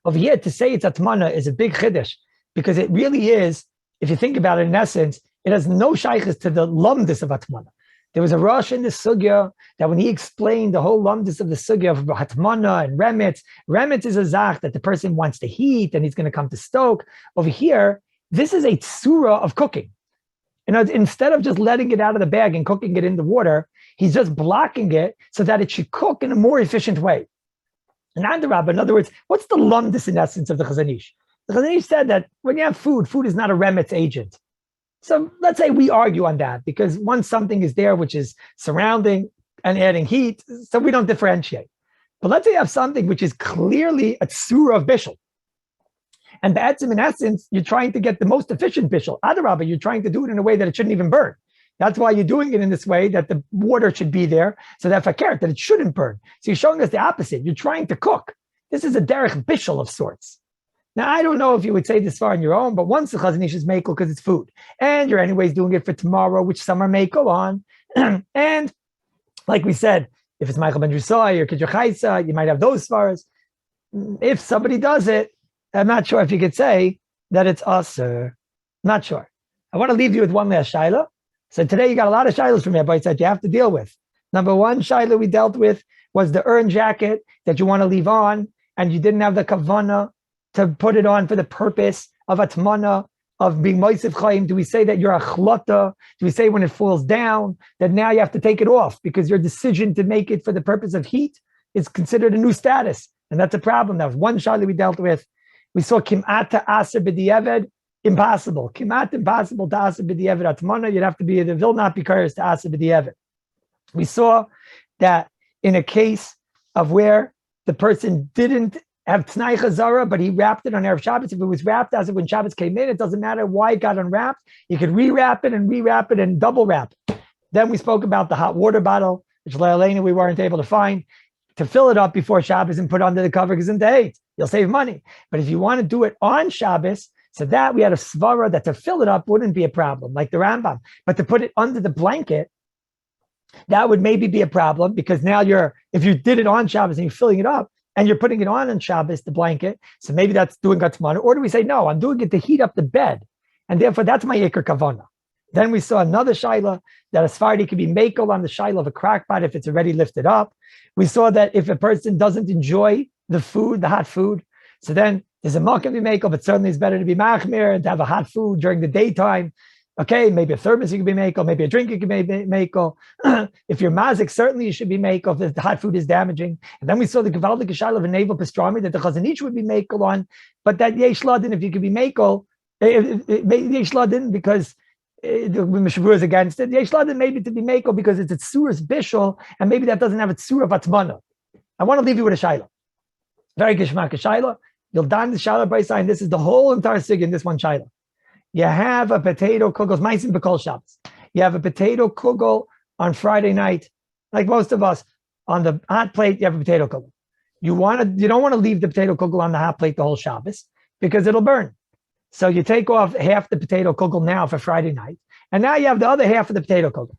Over here, to say it's HATMANA is a big chiddush, because it really is, if you think about it, in essence, it has no shaykhs to the lumdus of HATMANA. There was a Rosh in the sugya that when he explained the whole lumdus of the sugya of HATMANA and remetz is a zach that the person wants to heat and he's going to come to stoke. Over here, this is a tsura of cooking. Instead of just letting it out of the bag and cooking it in the water, he's just blocking it so that it should cook in a more efficient way. And HaRav, in other words, what's the lumdus in essence of the Chazon Ish? The Chazon Ish said that when you have food is not a remetz agent. So let's say we argue on that, because once something is there which is surrounding and adding heat, so we don't differentiate. But let's say you have something which is clearly a tsura of bishul. And ba'atzim, in essence, you're trying to get the most efficient bishul. HaRav, you're trying to do it in a way that it shouldn't even burn. That's why you're doing it in this way, that the water should be there, so that that it shouldn't burn. So you're showing us the opposite. You're trying to cook. This is a derech bishul of sorts. Now, I don't know if you would say this far on your own, but once the Chazon Ish is mekel because it's food, and you're anyways doing it for tomorrow, which some are mekel on, and like we said, if it's Michael ben Drusai or Kiddur Chaitza, you might have those svaras. If somebody does it, I'm not sure if you could say that it's aser. Not sure. I want to leave you with one last shaila. So today you got a lot of shilas from here, but that you have to deal with. Number one shaila we dealt with was the urn jacket that you want to leave on, and you didn't have the kavana to put it on for the purpose of HATMANA, of being moisef chayim. Do we say that you're a chlata? Do we say when it falls down that now you have to take it off because your decision to make it for the purpose of heat is considered a new status? And that's a problem. That was one shaila we dealt with. We saw kim'ata aser b'di'eved, impossible. Kimat impossible to aser b'di'eved HATMANA. You'd have to be, the will not be curious to aser b'di'eved. We saw that in a case of where the person didn't have T'nai Chazara, but he wrapped it on Erev Shabbos. If it was wrapped as of when Shabbos came in, it doesn't matter why it got unwrapped. You could rewrap it and double wrap it. Then we spoke about the hot water bottle, which Leilani we weren't able to find, to fill it up before Shabbos and put under the cover because in the hate, you'll save money. But if you want to do it on Shabbos, so that we had a svara that to fill it up wouldn't be a problem, like the Rambam. But to put it under the blanket, that would maybe be a problem, because now if you did it on Shabbos and you're filling it up, and you're putting it on Shabbos, the blanket, so maybe that's doing HATMANA. Or do we say, no, I'm doing it to heat up the bed, and therefore that's my Iker Kavana. Then we saw another shaila, that a Sephardi could be makel on the shaila of a crackpot if it's already lifted up. We saw that if a person doesn't enjoy the food, the hot food, so then there's a makom be makel, but certainly it's better to be machmir and to have a hot food during the daytime. Okay, maybe a thermos you can be makel, maybe a drink you can be makel. If you're mazik, certainly you should be makel if the hot food is damaging. And then we saw the Gavaldik Shaila of a naval pastrami that the Chazon Ish would be makel on, but that yesh ladin, if you could be makel, yesh ladin because the Mishnah Berurah is against it. Yesh ladin maybe to be makel because it's a tsuras bishul, and maybe that doesn't have a tsura of HATMANA. I want to leave you with a shaila. Very gishmak shaila. You'll don the shaila by sign. This is the whole entire sig in this one shaila. You have a potato kugel, meisim b'kol Shabbos. You have a potato kugel on Friday night, like most of us, on the hot plate. You have a potato kugel. You don't want to leave the potato kugel on the hot plate the whole Shabbos because it'll burn. So you take off half the potato kugel now for Friday night, and now you have the other half of the potato kugel.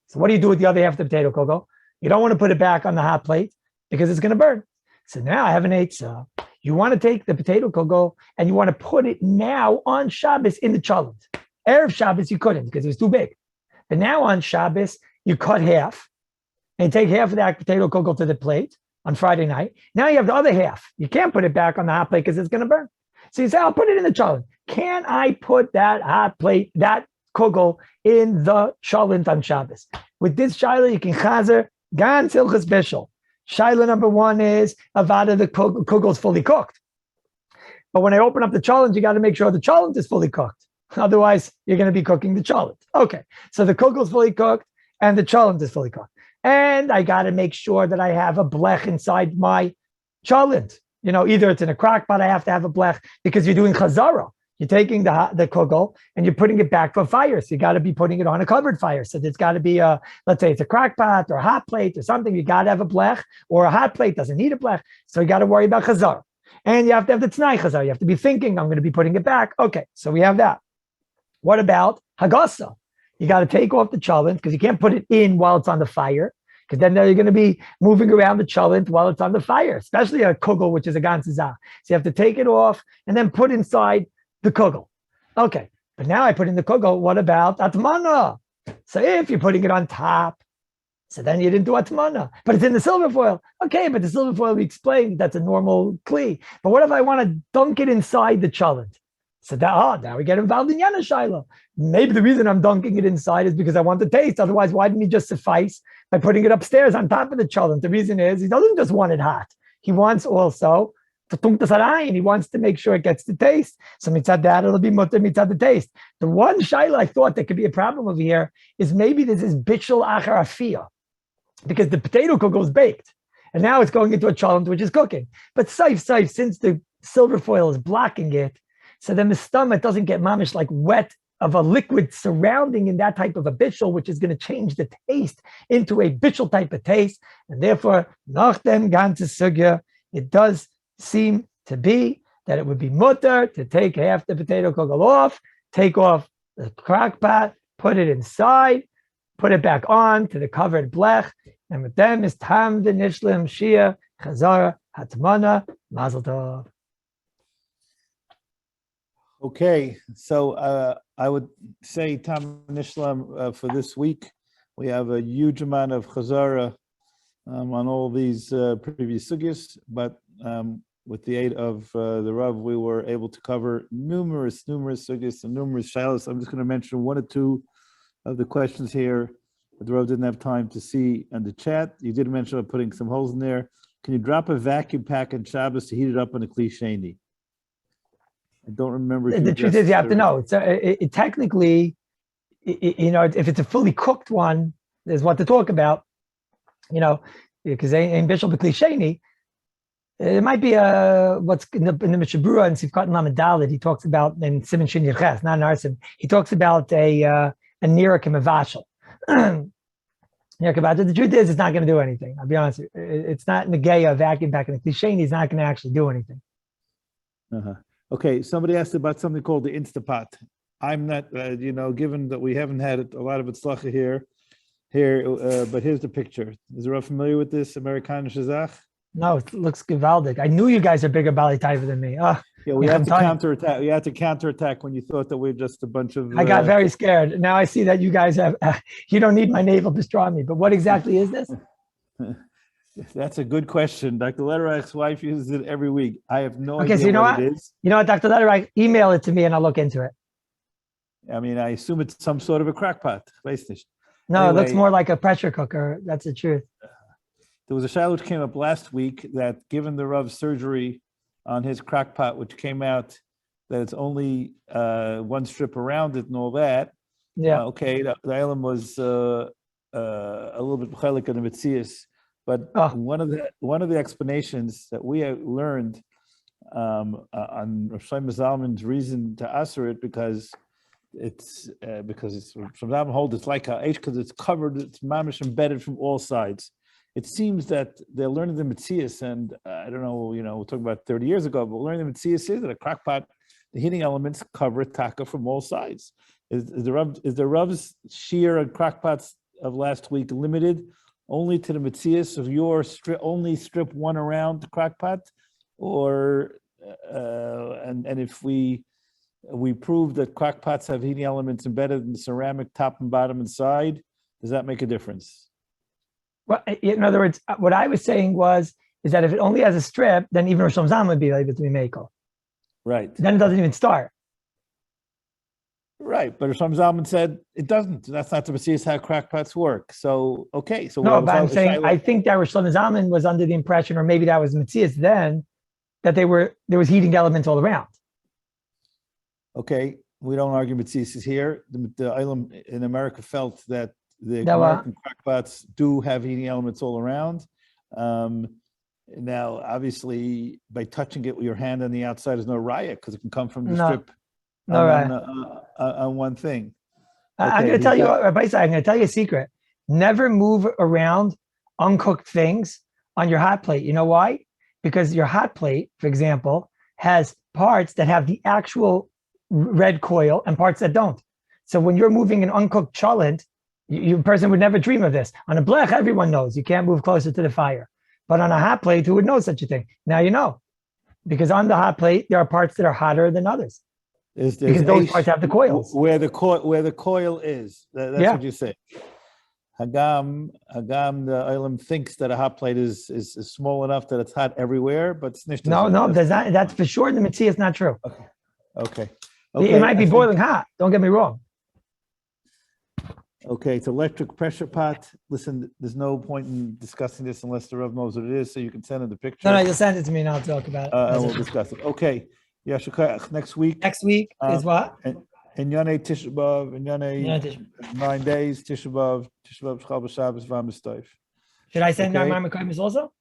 So what do you do with the other half of the potato kugel? You don't want to put it back on the hot plate because it's going to burn. So now I have an eitzah. You want to take the potato kugel and you want to put it now on Shabbos in the cholent. Erev Shabbos you couldn't because it was too big. But now on Shabbos you cut half and take half of that potato kugel to the plate, on Friday night. Now you have the other half. You can't put it back on the hot plate because it's going to burn. So you say, I'll put it in the cholent. Can I put that hot plate, that kugel, in the cholent on Shabbos? With this shaila, you can chazer ganz hilchos bishul. Shaila number one is avada, the kugel is fully cooked. But when I open up the cholent, you got to make sure the cholent is fully cooked. Otherwise, you're going to be cooking the cholent. Okay, so the kugel is fully cooked and the cholent is fully cooked. And I got to make sure that I have a blech inside my cholent. Either it's in a crock pot, I have to have a blech because you're doing chazara. You're taking the kugel and you're putting it back for fire. So you got to be putting it on a covered fire. So there's got to be let's say it's a crock pot or a hot plate or something. You got to have a blech, or a hot plate doesn't need a blech. So you got to worry about chazara. And you have to have the t'nai chazara. You have to be thinking, I'm going to be putting it back. Okay, so we have that. What about hagasa? You got to take off the cholent because you can't put it in while it's on the fire, because then you're going to be moving around the cholent while it's on the fire, especially a kugel, which is a ganzizah. So you have to take it off and then put inside the kugel. Okay, but now I put in the kugel. What about HATMANA? So if you're putting it on top, so then you didn't do HATMANA, but it's in the silver foil. Okay, but the silver foil, we explained, that's a normal kli. But what if I want to dunk it inside the cholent? So now we get involved in INYAN Shaila. Maybe the reason I'm dunking it inside is because I want the taste. Otherwise, why didn't he just suffice by putting it upstairs on top of the cholent? The reason is he doesn't just want it hot. He wants also he wants to make sure it gets the taste. So mitzad that, it'll be mutter mitzad the taste. The one shaila I thought that could be a problem over here is maybe this is bitchel achar afiyah, because the potato kugel is baked and now it's going into a cholent which is cooking. But saif, since the silver foil is blocking it, so then the stomach doesn't get mamish like wet of a liquid surrounding in that type of a bitchel, which is going to change the taste into a bitchel type of taste. And therefore, nach dem ganze sugya, it does seem to be that it would be mutter to take half the potato kugel off, take off the crock pot, put it inside, put it back on to the covered blech, and with them is tam the nishlim shia chazara hatmana mazel tov. Okay, so I would say tam nishlam for this week. We have a huge amount of chazara on all these previous sugyas, but with the aid of the Rav, we were able to cover numerous sugyas and numerous shilas. I'm just going to mention one or two of the questions here that the Rav didn't have time to see in the chat. You did mention about putting some holes in there. Can you drop a vacuum pack on Shabbos to heat it up on a kli sheni? I don't remember. The truth is, you have to know. It technically, if it's a fully cooked one, there's what to talk about. Because in Bishul B'Kli Sheni, it might be what's in the Mishabura and Sivkat and Lamed, he talks about in Siman Shin Yerches, not in Arsim. He talks about a Nira Kemavashal. The truth is, it's not going to do anything. I'll be honest. It's not Negaya vacuum back in the Kli Sheni. He's not going to actually do anything. Okay, somebody asked about something called the Instapot. I'm not, given that we haven't had a lot of Itzlacha here, but here's the picture. Is Rav familiar with this American Shazach? No, it looks gewaldic. I knew you guys are bigger Bali Taiva than me. Yeah, we had to counterattack. We had to counterattack when you thought that we were just a bunch of. I got very scared. Now I see that you guys have. You don't need my navel to straw me. But what exactly is this? That's a good question. Dr. Lederach's wife uses it every week. I have no idea so what it is. You know what, Dr. Lederach, email it to me and I'll look into it. I mean, I assume it's some sort of a crack pot. No, anyway, it looks more like a pressure cooker. That's the truth. There was a shaila which came up last week that given the Rav's surgery on his crack pot, which came out that it's only one strip around it and all that. Yeah. Okay, the Elam was a little bit chalik in the Metzias. But one of the explanations that we learned on Rav Shlomo Zalman's reason to answer it because it's from Zalman hold it's like a H because it's covered, it's mamish embedded from all sides. It seems that they're learning the Metzias, and I don't know, we're talking about 30 years ago, but learning the Metzias is that a crock pot, the heating elements cover taka from all sides. Is the Rav's shear and crock pots of last week limited only to the Metzias of your only strip one around the crock pot, or and if we prove that crock pots have heating elements embedded in the ceramic top and bottom and side, does that make a difference? Well, in other words, what I was saying was, is that if it only has a strip, then even Rosh Hashanah would be able to be Mekel. Right. Then it doesn't even start. Right, but Rosh Zalman said it doesn't. That's not the Messias how crackpots work. So okay, so no, but I'm saying I think that Rosh Zalman was under the impression, or maybe that was Matthias then, that there was heating elements all around. Okay, we don't argue Messias here. The Ilam in America felt that the American crackpots do have heating elements all around. Now, obviously, by touching it with your hand on the outside is no riot because it can come from the strip. On one thing. Okay, I'm going to tell you, Rabbi Isai, I'm going to tell you a secret. Never move around uncooked things on your hot plate. You know why? Because your hot plate, for example, has parts that have the actual red coil and parts that don't. So when you're moving an uncooked cholent, your person would never dream of this. On a blech, everyone knows you can't move closer to the fire. But on a hot plate, who would know such a thing? Now you know. Because on the hot plate, there are parts that are hotter than others. Because those parts have the coils. Where the coil is. That's what you say. Hagam, the Ilam thinks that a hot plate is small enough that it's hot everywhere, but it's nicht. No, that's for sure. The mitzvah is not true. Okay. It might be boiling hot. Don't get me wrong. Okay, it's electric pressure pot. Listen, there's no point in discussing this unless the Rav knows what it is, so you can send him the picture. No, you'll send it to me and I'll talk about it. And we'll discuss it. Okay. Yeah, next week. Next week is what? INYAN Tisha B'Av, INYAN 9 days, Tisha B'Av, Shabbos, Vam Stoif. Should I send our Mama Kaimis also?